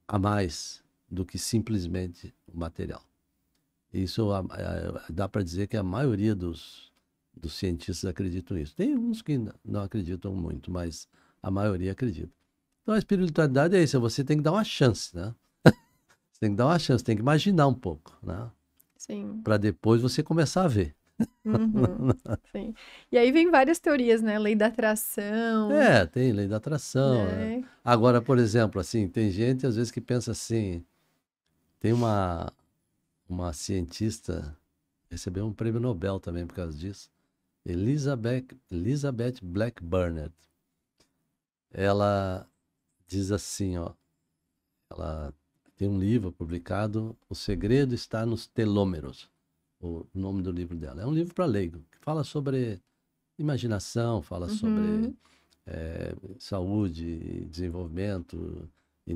[SPEAKER 2] a mais do que simplesmente o material. Isso dá para dizer que a maioria dos cientistas acreditam nisso. Tem uns que não acreditam muito, mas a maioria acredita. Então a espiritualidade é isso, você tem que dar uma chance, né? Você tem que dar uma chance, tem que imaginar um pouco, né?
[SPEAKER 1] Sim.
[SPEAKER 2] Para depois você começar a ver.
[SPEAKER 1] Uhum. Sim. E aí vem várias teorias, né? Lei da atração,
[SPEAKER 2] Tem lei da atração, né?
[SPEAKER 1] né?
[SPEAKER 2] Agora, por exemplo, assim, tem gente às vezes que pensa assim, tem uma cientista, recebeu um prêmio Nobel também por causa disso, Elizabeth Blackburn. Ela diz assim, ó, ela tem um livro publicado, O Segredo Está nos Telômeros, o nome do livro dela. É um livro para leigo, que fala sobre imaginação, fala sobre saúde, desenvolvimento, e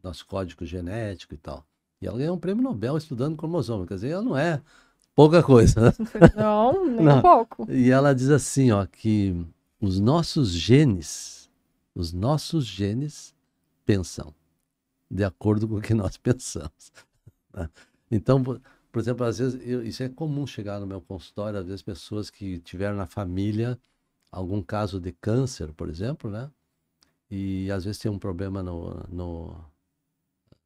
[SPEAKER 2] nosso código genético e tal. E ela ganhou um prêmio Nobel estudando cromossomo, quer dizer, ela não é pouca coisa, né?
[SPEAKER 1] Não, nem um pouco.
[SPEAKER 2] E ela diz assim, ó, que os nossos genes pensam de acordo com o que nós pensamos. Né? Então, por exemplo, às vezes, isso é comum chegar no meu consultório, às vezes pessoas que tiveram na família algum caso de câncer, por exemplo, né? E às vezes tem um problema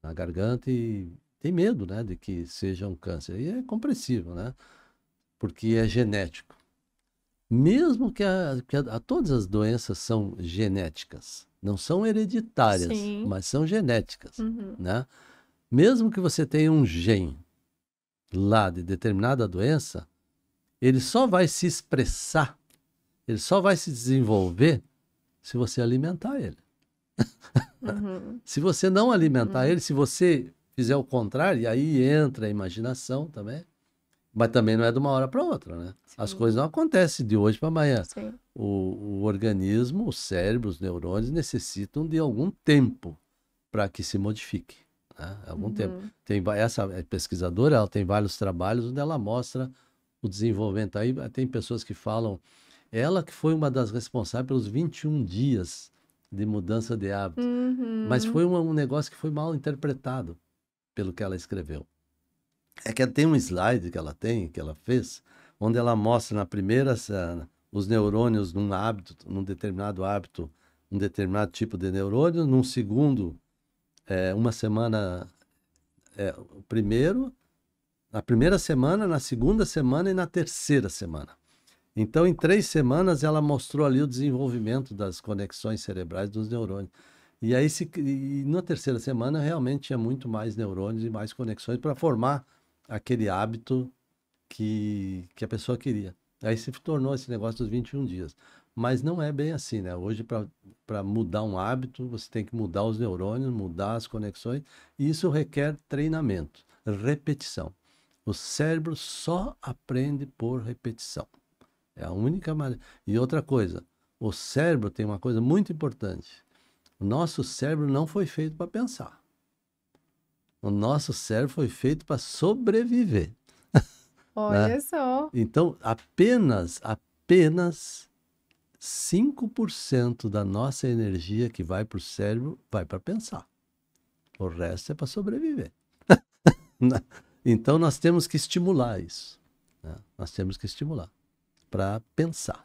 [SPEAKER 2] na garganta e tem medo, né, de que seja um câncer. E é compreensível, né? Porque é genético. Mesmo que todas as doenças são genéticas, não são hereditárias,
[SPEAKER 1] Sim.
[SPEAKER 2] mas são genéticas,
[SPEAKER 1] Uhum.
[SPEAKER 2] né? Mesmo que você tenha um gene lá de determinada doença, ele só vai se expressar, ele só vai se desenvolver se você alimentar ele.
[SPEAKER 1] Uhum.
[SPEAKER 2] Se você não alimentar ele, se você fizer o contrário, e aí entra a imaginação também, mas também não é de uma hora para outra, né?
[SPEAKER 1] Sim.
[SPEAKER 2] As coisas não acontecem de hoje para amanhã.
[SPEAKER 1] Sim.
[SPEAKER 2] O organismo, o cérebro, os neurônios necessitam de algum tempo para que se modifique. Né? Algum tempo. Essa pesquisadora, ela tem vários trabalhos onde ela mostra o desenvolvimento. Aí tem pessoas que falam Ela que foi uma das responsáveis pelos 21 dias de mudança de hábito. Mas foi um negócio que foi mal interpretado pelo que ela escreveu. É que tem um slide que ela fez, onde ela mostra na primeira os neurônios num hábito, num determinado hábito, um determinado tipo de neurônio, num segundo, uma semana, o primeiro, na primeira semana, na segunda semana e na terceira semana. Então, em 3 semanas, ela mostrou ali o desenvolvimento das conexões cerebrais dos neurônios. E aí, e na terceira semana, realmente tinha muito mais neurônios e mais conexões para formar aquele hábito que a pessoa queria. Aí se tornou esse negócio dos 21 dias. Mas não é bem assim, né? Hoje, para mudar um hábito, você tem que mudar os neurônios, mudar as conexões, e isso requer treinamento, repetição. O cérebro só aprende por repetição. É a única maneira. E outra coisa, o cérebro tem uma coisa muito importante. O nosso cérebro não foi feito para pensar. O nosso cérebro foi feito para sobreviver.
[SPEAKER 1] Olha
[SPEAKER 2] Né?
[SPEAKER 1] só.
[SPEAKER 2] Então, apenas 5% da nossa energia que vai para o cérebro vai para pensar. O resto é para sobreviver. Então, nós temos que estimular isso. Né? Nós temos que estimular para pensar.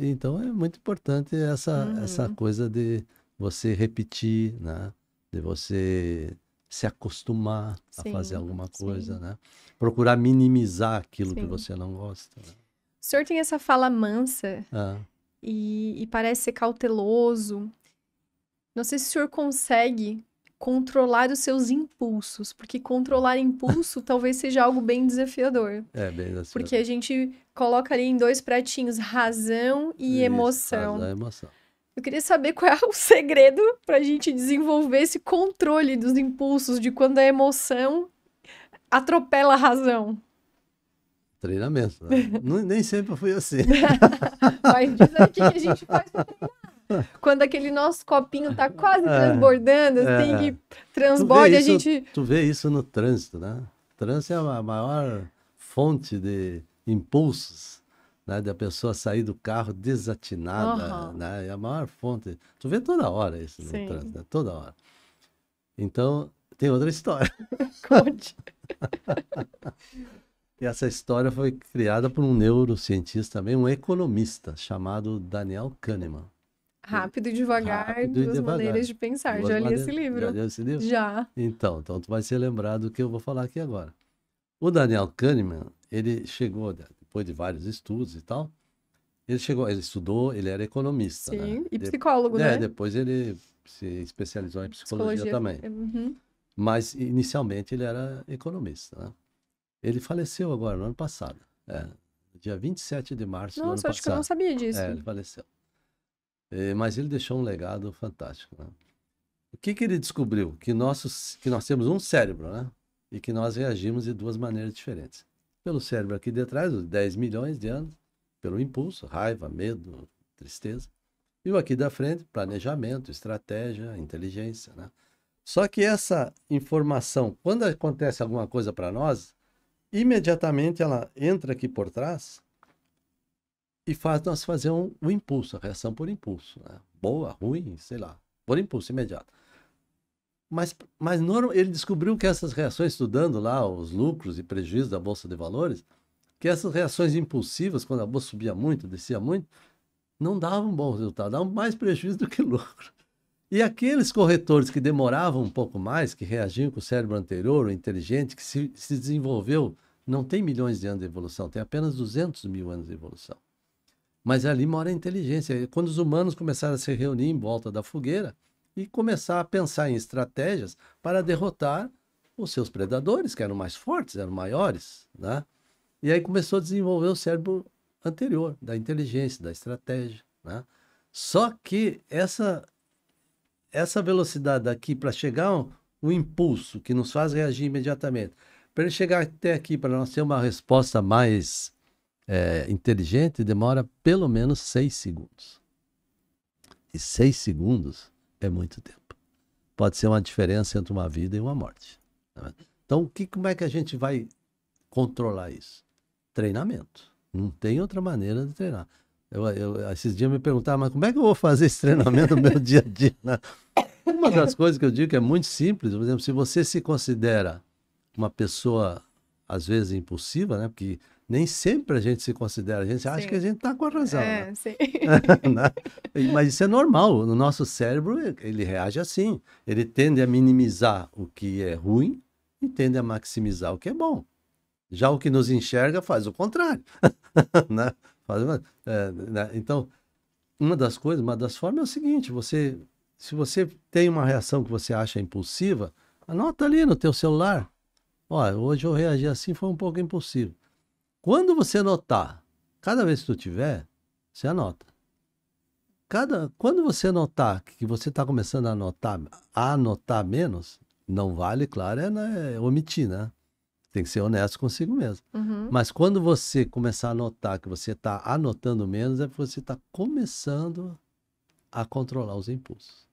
[SPEAKER 2] Então, é muito importante essa coisa de você repetir, né? De você se acostumar a fazer alguma coisa, né? Procurar minimizar aquilo que você não gosta. Né?
[SPEAKER 1] O senhor tem essa fala mansa e parece ser cauteloso. Não sei se o senhor consegue controlar os seus impulsos, porque controlar impulso talvez seja algo bem desafiador.
[SPEAKER 2] É, bem desafiador.
[SPEAKER 1] Porque a gente coloca ali em 2 pratinhos razão e emoção.
[SPEAKER 2] Razão e emoção.
[SPEAKER 1] Eu queria saber qual é o segredo para a gente desenvolver esse controle dos impulsos, de quando a emoção atropela a razão.
[SPEAKER 2] Treinamento. Né? Nem sempre foi assim.
[SPEAKER 1] Mas diz aí o que a gente faz para treinar. Quando aquele nosso copinho tá quase transbordando, tem que transborde, a gente...
[SPEAKER 2] Tu vê isso no trânsito, né? O trânsito é a maior fonte de impulsos, né? Da pessoa sair do carro desatinada, né? É a maior fonte. Tu vê toda hora isso no trânsito, né? Toda hora. Então, tem outra história.
[SPEAKER 1] Conte.
[SPEAKER 2] E essa história foi criada por um neurocientista também, um economista, chamado Daniel Kahneman.
[SPEAKER 1] Rápido e devagar, duas maneiras de pensar. Já li esse livro.
[SPEAKER 2] Já leu esse livro?
[SPEAKER 1] Já.
[SPEAKER 2] Então tu vai ser lembrado do que eu vou falar aqui agora. O Daniel Kahneman, ele chegou, depois de vários estudos e tal, ele estudou, ele era economista.
[SPEAKER 1] Sim,
[SPEAKER 2] né?
[SPEAKER 1] E psicólogo, né?
[SPEAKER 2] Depois ele se especializou em psicologia também. Mas, inicialmente, ele era economista, né? Ele faleceu agora, no ano passado. Dia 27 de março do ano passado.
[SPEAKER 1] Nossa, acho que eu não sabia disso.
[SPEAKER 2] Ele faleceu. Mas ele deixou um legado fantástico. Né? O que ele descobriu? Que nós temos um cérebro, né? E que nós reagimos de 2 maneiras diferentes. Pelo cérebro aqui de trás, os 10 milhões de anos, pelo impulso, raiva, medo, tristeza. E o aqui da frente, planejamento, estratégia, inteligência. Né? Só que essa informação, quando acontece alguma coisa para nós, imediatamente ela entra aqui por trás e faz nós fazer um impulso, a reação por impulso. Né? Boa, ruim, sei lá, por impulso imediato. Mas ele descobriu que essas reações, estudando lá os lucros e prejuízos da Bolsa de Valores, que essas reações impulsivas, quando a Bolsa subia muito, descia muito, não davam bom resultado, davam mais prejuízo do que lucro. E aqueles corretores que demoravam um pouco mais, que reagiam com o cérebro anterior, o inteligente, que se desenvolveu, não tem milhões de anos de evolução, tem apenas 200 mil anos de evolução. Mas ali mora a inteligência. Quando os humanos começaram a se reunir em volta da fogueira e começar a pensar em estratégias para derrotar os seus predadores, que eram mais fortes, eram maiores, né? E aí começou a desenvolver o cérebro anterior, da inteligência, da estratégia, né? Só que essa velocidade daqui para chegar um impulso que nos faz reagir imediatamente, para ele chegar até aqui, para nós ter uma resposta mais inteligente, demora pelo menos 6 segundos. E 6 segundos é muito tempo. Pode ser uma diferença entre uma vida e uma morte. Né? Então, como é que a gente vai controlar isso? Treinamento. Não tem outra maneira de treinar. Esses dias me perguntaram, mas como é que eu vou fazer esse treinamento no meu dia a dia, né? Uma das coisas que eu digo que é muito simples, por exemplo, se você se considera uma pessoa, às vezes, impulsiva, né? Porque nem sempre a gente se considera, a gente acha que a gente está com a razão, né?
[SPEAKER 1] Sim.
[SPEAKER 2] Né? Mas isso é normal, o nosso cérebro, ele reage assim. Ele tende a minimizar o que é ruim e tende a maximizar o que é bom. Já o que nos enxerga faz o contrário, né? Né? Então, uma das formas é o seguinte, se você tem uma reação que você acha impulsiva, anota ali no teu celular. Olha, hoje eu reagi assim, foi um pouco impulsivo. Quando você notar, cada vez que tu tiver, você anota. Quando você notar que você está começando a anotar menos, não vale, claro, omitir, né? Tem que ser honesto consigo mesmo.
[SPEAKER 1] Uhum.
[SPEAKER 2] Mas quando você começar a notar que você está anotando menos, é porque você está começando a controlar os impulsos.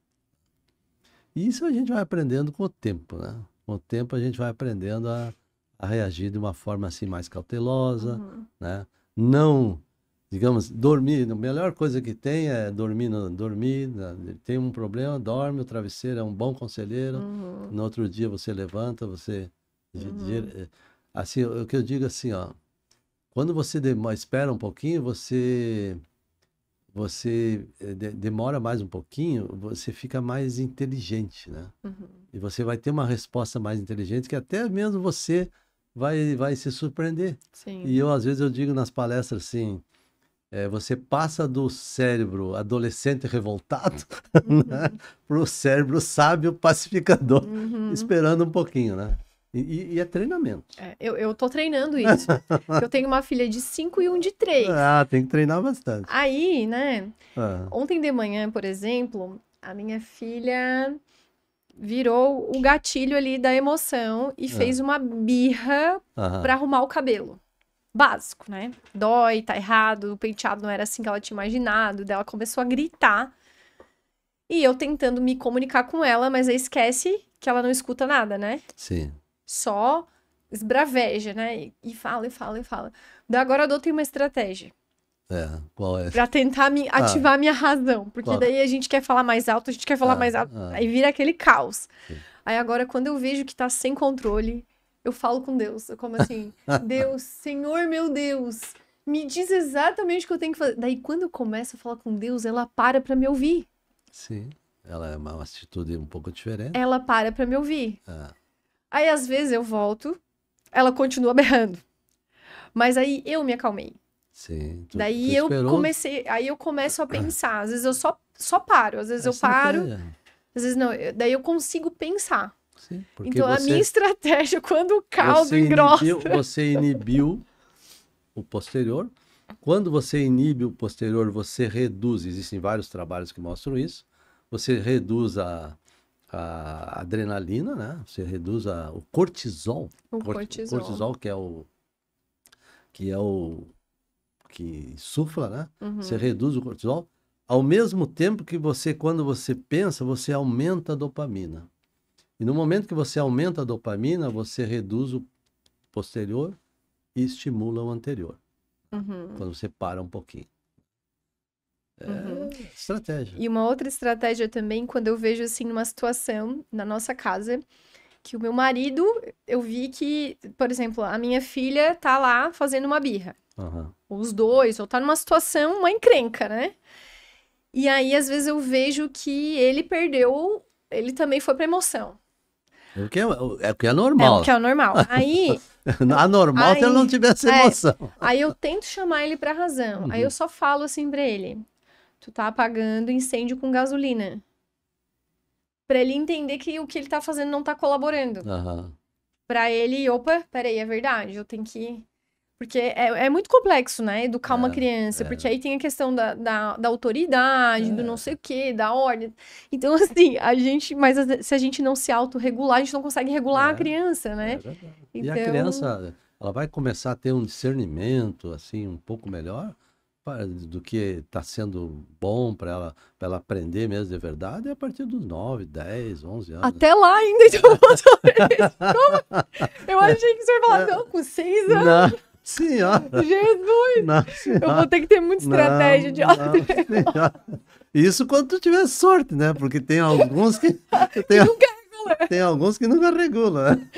[SPEAKER 2] E isso a gente vai aprendendo com o tempo, né? Com o tempo a gente vai aprendendo a reagir de uma forma assim mais cautelosa, né? Não, digamos, dormir. A melhor coisa que tem é dormir. Tem um problema, dorme, o travesseiro é um bom conselheiro. No outro dia você levanta, você... Assim, o que eu digo assim, ó, quando você espera um pouquinho, você demora mais um pouquinho, você fica mais inteligente, né? E você vai ter uma resposta mais inteligente que até mesmo você vai se surpreender.
[SPEAKER 1] Sim.
[SPEAKER 2] E às vezes eu digo nas palestras assim, você passa do cérebro adolescente revoltado né, para o cérebro sábio pacificador, esperando um pouquinho, né? E é treinamento.
[SPEAKER 1] Eu tô treinando isso. Eu tenho uma filha de 5 e um de 3.
[SPEAKER 2] Tem que treinar bastante.
[SPEAKER 1] Aí, né? Ontem de manhã, por exemplo, a minha filha virou o gatilho ali da emoção e fez uma birra pra arrumar o cabelo. Básico, né? Dói, tá errado, o penteado não era assim que ela tinha imaginado. Daí ela começou a gritar. E eu tentando me comunicar com ela, mas aí esquece que ela não escuta nada, né?
[SPEAKER 2] Sim.
[SPEAKER 1] Só esbraveja, né? E fala. Daí agora eu adotei uma estratégia.
[SPEAKER 2] Qual é?
[SPEAKER 1] Pra tentar ativar a minha razão. Porque
[SPEAKER 2] Qual?
[SPEAKER 1] daí a gente quer falar mais alto, aí vira aquele caos.
[SPEAKER 2] Sim.
[SPEAKER 1] Aí agora, quando eu vejo que tá sem controle, eu falo com Deus. Eu como assim, Deus, Senhor meu Deus, me diz exatamente o que eu tenho que fazer. Daí quando eu começo a falar com Deus, ela para pra me ouvir.
[SPEAKER 2] Sim, ela é uma atitude um pouco diferente.
[SPEAKER 1] Ela para pra me ouvir. Aí, às vezes, eu volto, ela continua berrando. Mas aí, eu me acalmei.
[SPEAKER 2] Sim.
[SPEAKER 1] Daí, eu começo a pensar. Às vezes, eu só paro. Às vezes, eu paro. Às vezes, não. Daí, eu consigo pensar.
[SPEAKER 2] Sim,
[SPEAKER 1] então, a minha estratégia, quando o caldo engrossa...
[SPEAKER 2] Você inibiu o posterior. Quando você inibe o posterior, você reduz. Existem vários trabalhos que mostram isso. Você reduz a adrenalina, né? Você reduz o cortisol.
[SPEAKER 1] O cortisol.
[SPEAKER 2] Que é o que sufla, né? Você reduz o cortisol. Ao mesmo tempo que quando você pensa, você aumenta a dopamina. E no momento que você aumenta a dopamina, você reduz o posterior e estimula o anterior. Quando você para um pouquinho. Estratégia.
[SPEAKER 1] E uma outra estratégia também, quando eu vejo, assim, uma situação na nossa casa, que o meu marido, eu vi que, por exemplo, a minha filha tá lá fazendo uma birra. Os dois, ou tá numa situação, uma encrenca, né? E aí, às vezes, eu vejo que ele também foi pra emoção.
[SPEAKER 2] O que é normal.
[SPEAKER 1] O que é o normal. Aí...
[SPEAKER 2] Anormal se ele não tivesse emoção.
[SPEAKER 1] Aí eu tento chamar ele pra razão. Aí eu só falo assim pra ele... Tu tá apagando incêndio com gasolina. Pra ele entender que o que ele tá fazendo não tá colaborando. Pra ele, peraí, é verdade, eu tenho que... Porque é muito complexo, né, educar uma criança. Porque aí tem a questão da autoridade, do não sei o quê, da ordem. Então, assim, mas se a gente não se autorregular, a gente não consegue regular a criança, né?
[SPEAKER 2] E a criança, ela vai começar a ter um discernimento, assim, um pouco melhor do que está sendo bom para ela aprender mesmo de verdade, a partir dos 9, 10, 11 anos.
[SPEAKER 1] Até lá ainda, então, eu achei que o senhor ia falar, não, com 6 anos.
[SPEAKER 2] Senhora!
[SPEAKER 1] Jesus!
[SPEAKER 2] Nossa
[SPEAKER 1] Eu vou
[SPEAKER 2] Senhora!
[SPEAKER 1] ter que ter muita estratégia de
[SPEAKER 2] Nossa Senhora! Isso quando tu tiver sorte, né? Porque tem alguns que... Tem alguns que nunca regulam, né?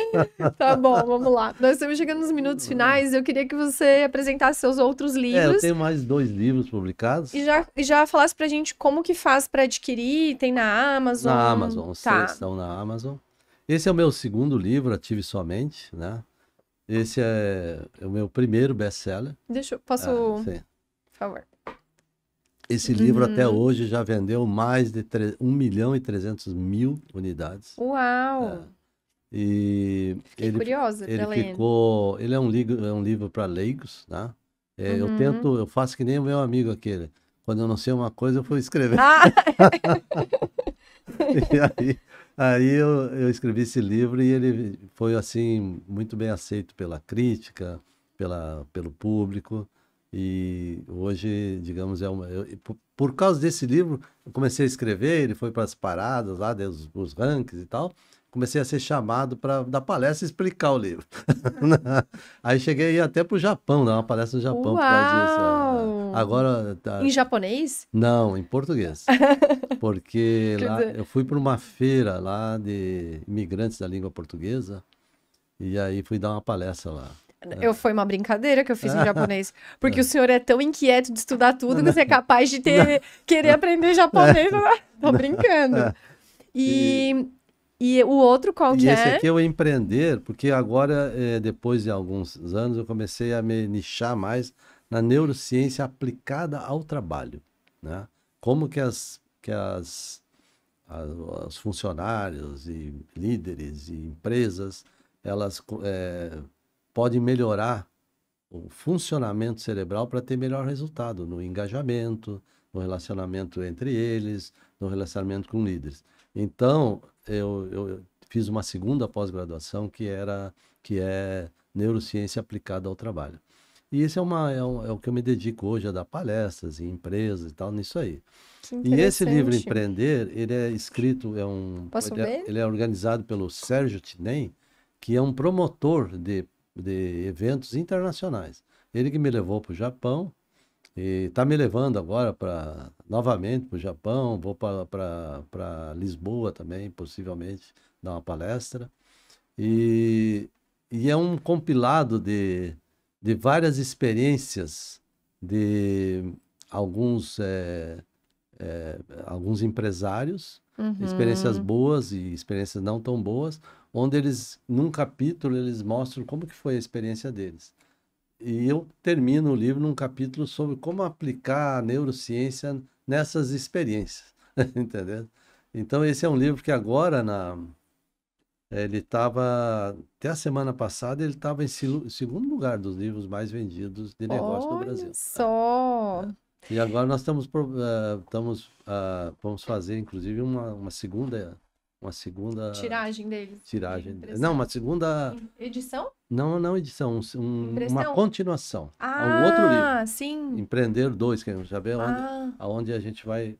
[SPEAKER 1] Tá bom, vamos lá. Nós estamos chegando nos minutos finais. Eu queria que você apresentasse seus outros
[SPEAKER 2] Eu
[SPEAKER 1] livros
[SPEAKER 2] tenho mais 2 livros publicados
[SPEAKER 1] e já falasse pra gente como que faz pra adquirir. Tem na Amazon.
[SPEAKER 2] na Amazon. Os 3
[SPEAKER 1] Tá.
[SPEAKER 2] estão na Amazon. Esse é o meu segundo livro, Ative Sua Mente, né? Esse é o meu primeiro best-seller.
[SPEAKER 1] Posso,
[SPEAKER 2] Sim.
[SPEAKER 1] por favor.
[SPEAKER 2] Esse livro até hoje já vendeu mais de 1.300.000 unidades.
[SPEAKER 1] Uau!
[SPEAKER 2] E
[SPEAKER 1] Fiquei curiosa
[SPEAKER 2] ele
[SPEAKER 1] pra ler.
[SPEAKER 2] ficou, ele é um livro para leigos, né? Eu faço que nem o meu amigo aquele. Quando eu não sei uma coisa, eu vou escrever.
[SPEAKER 1] Ah,
[SPEAKER 2] E aí eu escrevi esse livro e ele foi assim muito bem aceito pela crítica, pelo público. E hoje, digamos, por causa desse livro, eu comecei a escrever, ele foi para as paradas lá, deu os rankings e tal. Comecei a ser chamado para dar palestra e explicar o livro. Aí cheguei a ir até para o Japão, dar uma palestra no Japão por causa disso.
[SPEAKER 1] uau!
[SPEAKER 2] Agora,
[SPEAKER 1] Em japonês?
[SPEAKER 2] não, em português. Porque
[SPEAKER 1] Quer
[SPEAKER 2] lá
[SPEAKER 1] dizer-
[SPEAKER 2] eu fui para uma feira lá de imigrantes da língua portuguesa e aí fui dar uma palestra lá.
[SPEAKER 1] Foi uma brincadeira que eu fiz em japonês. Porque o senhor é tão inquieto de estudar tudo que você é capaz de querer aprender japonês. Tô brincando. E o outro qual
[SPEAKER 2] E
[SPEAKER 1] que
[SPEAKER 2] esse
[SPEAKER 1] é?
[SPEAKER 2] aqui é o empreender, porque agora, depois de alguns anos, eu comecei a me nichar mais na neurociência aplicada ao trabalho, né? Como que os funcionários e líderes e empresas, elas podem melhorar o funcionamento cerebral para ter melhor resultado no engajamento, no relacionamento entre eles, no relacionamento com líderes. Então, eu fiz uma segunda pós-graduação que é neurociência aplicada ao trabalho. E esse é o que eu me dedico hoje a dar palestras em empresas e tal, nisso aí.
[SPEAKER 1] Que
[SPEAKER 2] E esse livro
[SPEAKER 1] interessante.
[SPEAKER 2] Empreender, ele é escrito,
[SPEAKER 1] Posso ver?
[SPEAKER 2] ele é organizado pelo Sérgio Tinem, que é um promotor de eventos internacionais. Ele que me levou para o Japão e está me levando agora novamente para o Japão, vou para Lisboa também, possivelmente, dar uma palestra. E, e é um compilado de várias experiências de alguns, alguns empresários, experiências boas e experiências não tão boas, onde eles, num capítulo, eles mostram como que foi a experiência deles. E eu termino o livro num capítulo sobre como aplicar a neurociência nessas experiências, entendeu? Então esse é um livro que agora ele estava, até a semana passada, ele estava em segundo lugar dos livros mais vendidos de negócio do
[SPEAKER 1] Olha
[SPEAKER 2] Brasil.
[SPEAKER 1] só.
[SPEAKER 2] E agora nós vamos fazer, inclusive, uma segunda
[SPEAKER 1] Tiragem deles.
[SPEAKER 2] tiragem.
[SPEAKER 1] Impressão.
[SPEAKER 2] Não, uma segunda,
[SPEAKER 1] Edição?
[SPEAKER 2] não edição, uma
[SPEAKER 1] Impressão?
[SPEAKER 2] continuação a um outro livro.
[SPEAKER 1] Ah, sim.
[SPEAKER 2] Empreender 2, que a gente já vê
[SPEAKER 1] Ah,
[SPEAKER 2] aonde a gente vai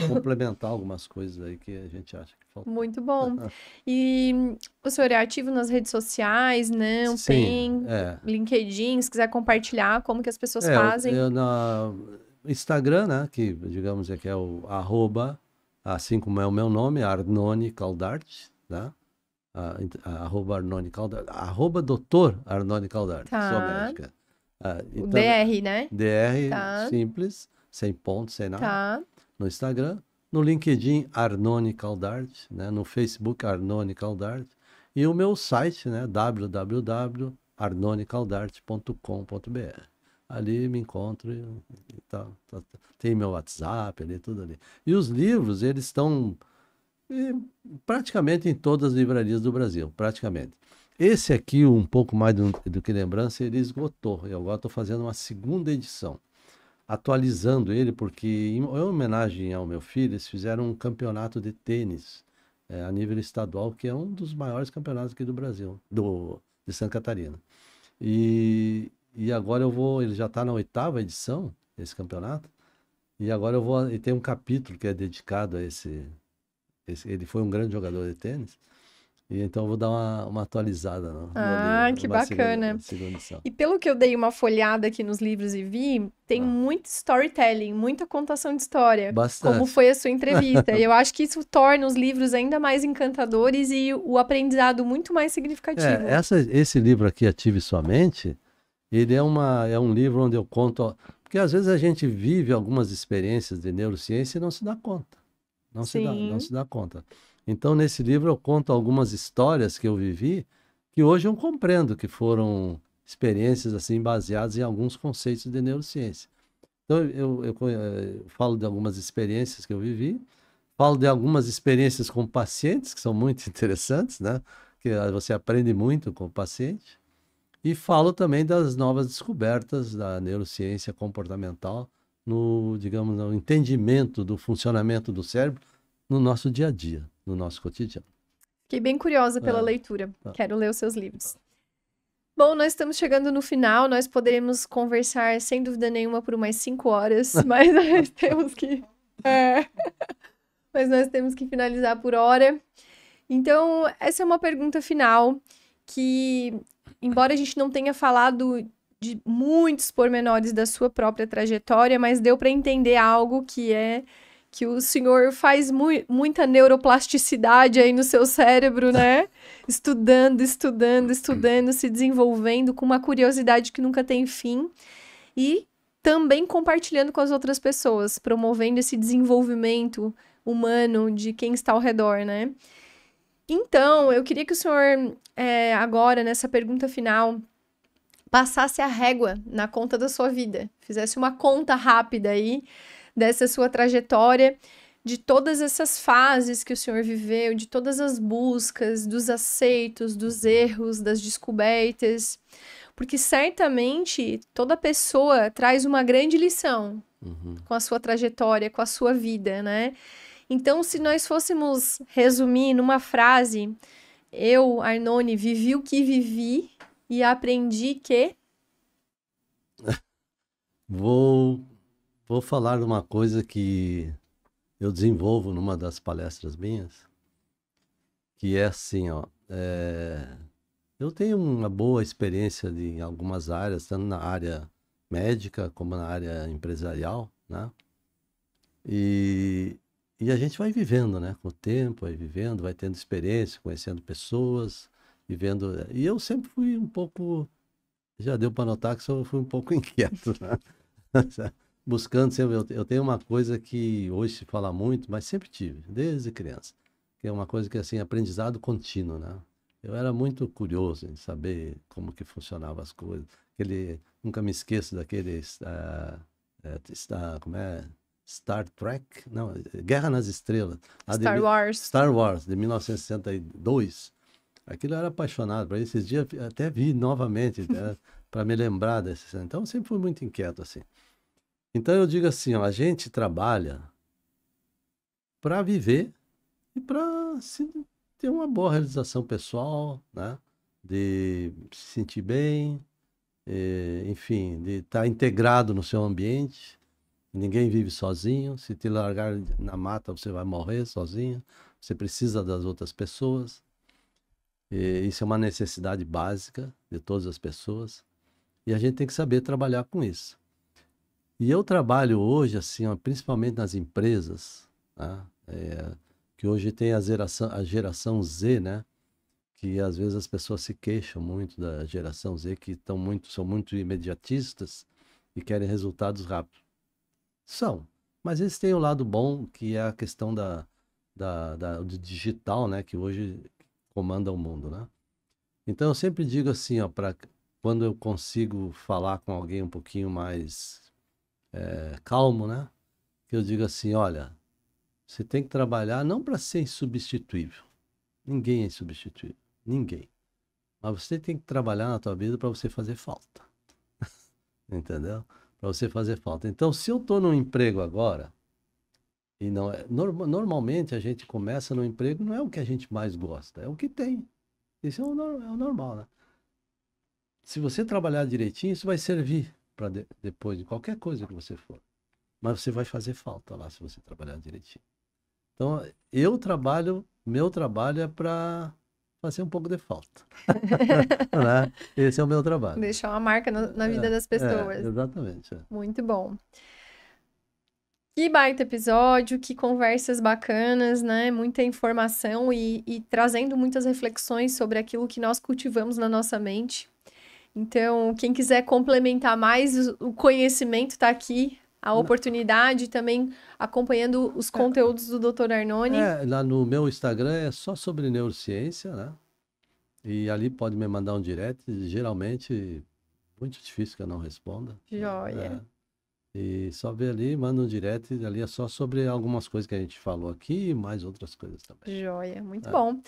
[SPEAKER 2] complementar algumas coisas aí que a gente acha que falta.
[SPEAKER 1] muito bom. E o senhor é ativo nas redes sociais? Não,
[SPEAKER 2] Sim,
[SPEAKER 1] tem LinkedIn, se quiser compartilhar como que as pessoas fazem.
[SPEAKER 2] Na Instagram, né, que digamos que é o @ assim como é o meu nome, Arnone Caldart, né? Arnone Caldart, @Dr. Arnone Caldart,
[SPEAKER 1] Tá.
[SPEAKER 2] sou médica.
[SPEAKER 1] O DR, né?
[SPEAKER 2] DR,
[SPEAKER 1] Tá.
[SPEAKER 2] simples, sem ponto, sem nada.
[SPEAKER 1] Tá.
[SPEAKER 2] No Instagram, no LinkedIn, Arnone Caldart, né? No Facebook, Arnone Caldart. E o meu site, né? www.arnonecaldart.com.br. Ali me encontro e tem meu WhatsApp ali, tudo ali. E os livros, eles estão praticamente em todas as livrarias do Brasil, praticamente. Esse aqui, um pouco mais do que lembrança, ele esgotou. Eu agora estou fazendo uma segunda edição, atualizando ele, porque em homenagem ao meu filho, eles fizeram um campeonato de tênis a nível estadual, que é um dos maiores campeonatos aqui do Brasil, de Santa Catarina. E agora ele já está na 8ª edição, esse campeonato, e agora e tem um capítulo que é dedicado a ele foi um grande jogador de tênis, E então eu vou dar uma atualizada no
[SPEAKER 1] Ah,
[SPEAKER 2] livro,
[SPEAKER 1] que
[SPEAKER 2] uma
[SPEAKER 1] bacana.
[SPEAKER 2] segunda edição.
[SPEAKER 1] E pelo que eu dei uma folhada aqui nos livros e vi, tem
[SPEAKER 2] Ah,
[SPEAKER 1] muito storytelling, muita contação de história, como
[SPEAKER 2] bastante.
[SPEAKER 1] foi a sua entrevista. E eu acho que isso torna os livros ainda mais encantadores e o aprendizado muito mais significativo.
[SPEAKER 2] Esse livro aqui, Ative Sua Mente, ele é um livro onde eu conto. Porque às vezes a gente vive algumas experiências de neurociência e não se dá conta. Não
[SPEAKER 1] Sim,
[SPEAKER 2] se dá conta. Então, nesse livro, eu conto algumas histórias que eu vivi, que hoje eu compreendo que foram experiências assim baseadas em alguns conceitos de neurociência. Então, eu falo de algumas experiências que eu vivi, falo de algumas experiências com pacientes, que são muito interessantes, né? Que você aprende muito com o paciente. E falo também das novas descobertas da neurociência comportamental no, digamos, no entendimento do funcionamento do cérebro no nosso dia a dia, no nosso cotidiano.
[SPEAKER 1] fiquei bem curiosa pela
[SPEAKER 2] É,
[SPEAKER 1] leitura.
[SPEAKER 2] é.
[SPEAKER 1] Quero ler os seus livros. Bom, nós estamos chegando no final. Nós poderemos conversar sem dúvida nenhuma por umas 5 horas, mas nós temos que. É, mas nós temos que finalizar por hora. Então, essa é uma pergunta final que, embora a gente não tenha falado de muitos pormenores da sua própria trajetória, mas deu para entender algo que é que o senhor faz muita neuroplasticidade aí no seu cérebro, né? Estudando, estudando, estudando, se desenvolvendo com uma curiosidade que nunca tem fim e também compartilhando com as outras pessoas, promovendo esse desenvolvimento humano de quem está ao redor, né? Então, eu queria que o senhor, agora, nessa pergunta final, passasse a régua na conta da sua vida, fizesse uma conta rápida aí dessa sua trajetória, de todas essas fases que o senhor viveu, de todas as buscas, dos aceitos, dos erros, das descobertas, porque certamente toda pessoa traz uma grande lição
[SPEAKER 2] Uhum.
[SPEAKER 1] com a sua trajetória, com a sua vida, né? Então, se nós fôssemos resumir numa frase, eu, Arnone, vivi o que vivi e aprendi que.
[SPEAKER 2] Vou, vou falar de uma coisa que eu desenvolvo numa das palestras minhas, que é assim, ó, eu tenho uma boa experiência em algumas áreas, tanto na área médica como na área empresarial, né? E, e a gente vai vivendo, né? Com o tempo, vai vivendo, vai tendo experiência, conhecendo pessoas, vivendo. E eu sempre fui um pouco, já deu para notar que eu fui um pouco inquieto, né? Buscando sempre. Eu tenho uma coisa que hoje se fala muito, mas sempre tive, desde criança, que é uma coisa que é assim, aprendizado contínuo, né? Eu era muito curioso em saber como que funcionavam as coisas. Nunca me esqueço daqueles, como é? Star Trek? Não, Guerra nas Estrelas.
[SPEAKER 1] Star Wars.
[SPEAKER 2] Star Wars, de 1962. Aquilo eu era apaixonado por esses dias, até vi novamente, né, para me lembrar desse. Então, eu sempre fui muito inquieto assim. Então, eu digo assim, ó, a gente trabalha para viver e para ter uma boa realização pessoal, né? De se sentir bem, enfim, de estar integrado no seu ambiente. Ninguém vive sozinho. Se te largar na mata, você vai morrer sozinho. Você precisa das outras pessoas. Isso é uma necessidade básica de todas as pessoas. E a gente tem que saber trabalhar com isso. E eu trabalho hoje, assim, ó, principalmente nas empresas, né? Que hoje tem a geração Z, né? Que às vezes as pessoas se queixam muito da geração Z, que são muito imediatistas e querem resultados rápidos. São, mas eles têm o lado bom, que é a questão do digital, né? Que hoje comanda o mundo, né? Então eu sempre digo assim, ó, quando eu consigo falar com alguém um pouquinho mais calmo, né? Que eu digo assim, olha, você tem que trabalhar não para ser insubstituível. Ninguém é insubstituível, ninguém. Mas você tem que trabalhar na tua vida para você fazer falta. Entendeu? Para você fazer falta. Então, se eu estou num emprego agora, e não é, normalmente a gente começa no emprego, não é o que a gente mais gosta, é o que tem. Isso é o normal, né? Se você trabalhar direitinho, isso vai servir para depois de qualquer coisa que você for. Mas você vai fazer falta lá se você trabalhar direitinho. Então, meu trabalho é para fazer um pouco de falta. Né? Esse é o meu trabalho.
[SPEAKER 1] Deixar uma marca na vida das pessoas.
[SPEAKER 2] Exatamente.
[SPEAKER 1] Muito bom. Que baita episódio, que conversas bacanas, né? Muita informação e trazendo muitas reflexões sobre aquilo que nós cultivamos na nossa mente. Então, quem quiser complementar mais o conhecimento, está aqui a oportunidade, também acompanhando os conteúdos do Dr. Arnone.
[SPEAKER 2] Lá no meu Instagram é só sobre neurociência, né? E ali pode me mandar um direct, geralmente muito difícil que eu não responda.
[SPEAKER 1] Joia.
[SPEAKER 2] E só ver ali, manda um direct, ali é só sobre algumas coisas que a gente falou aqui e mais outras coisas também.
[SPEAKER 1] Joia, muito bom.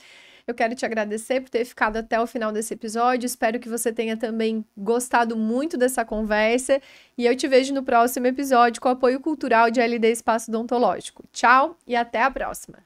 [SPEAKER 1] Eu quero te agradecer por ter ficado até o final desse episódio. Espero que você tenha também gostado muito dessa conversa. E eu te vejo no próximo episódio com o apoio cultural de LD Espaço Odontológico. Tchau e até a próxima!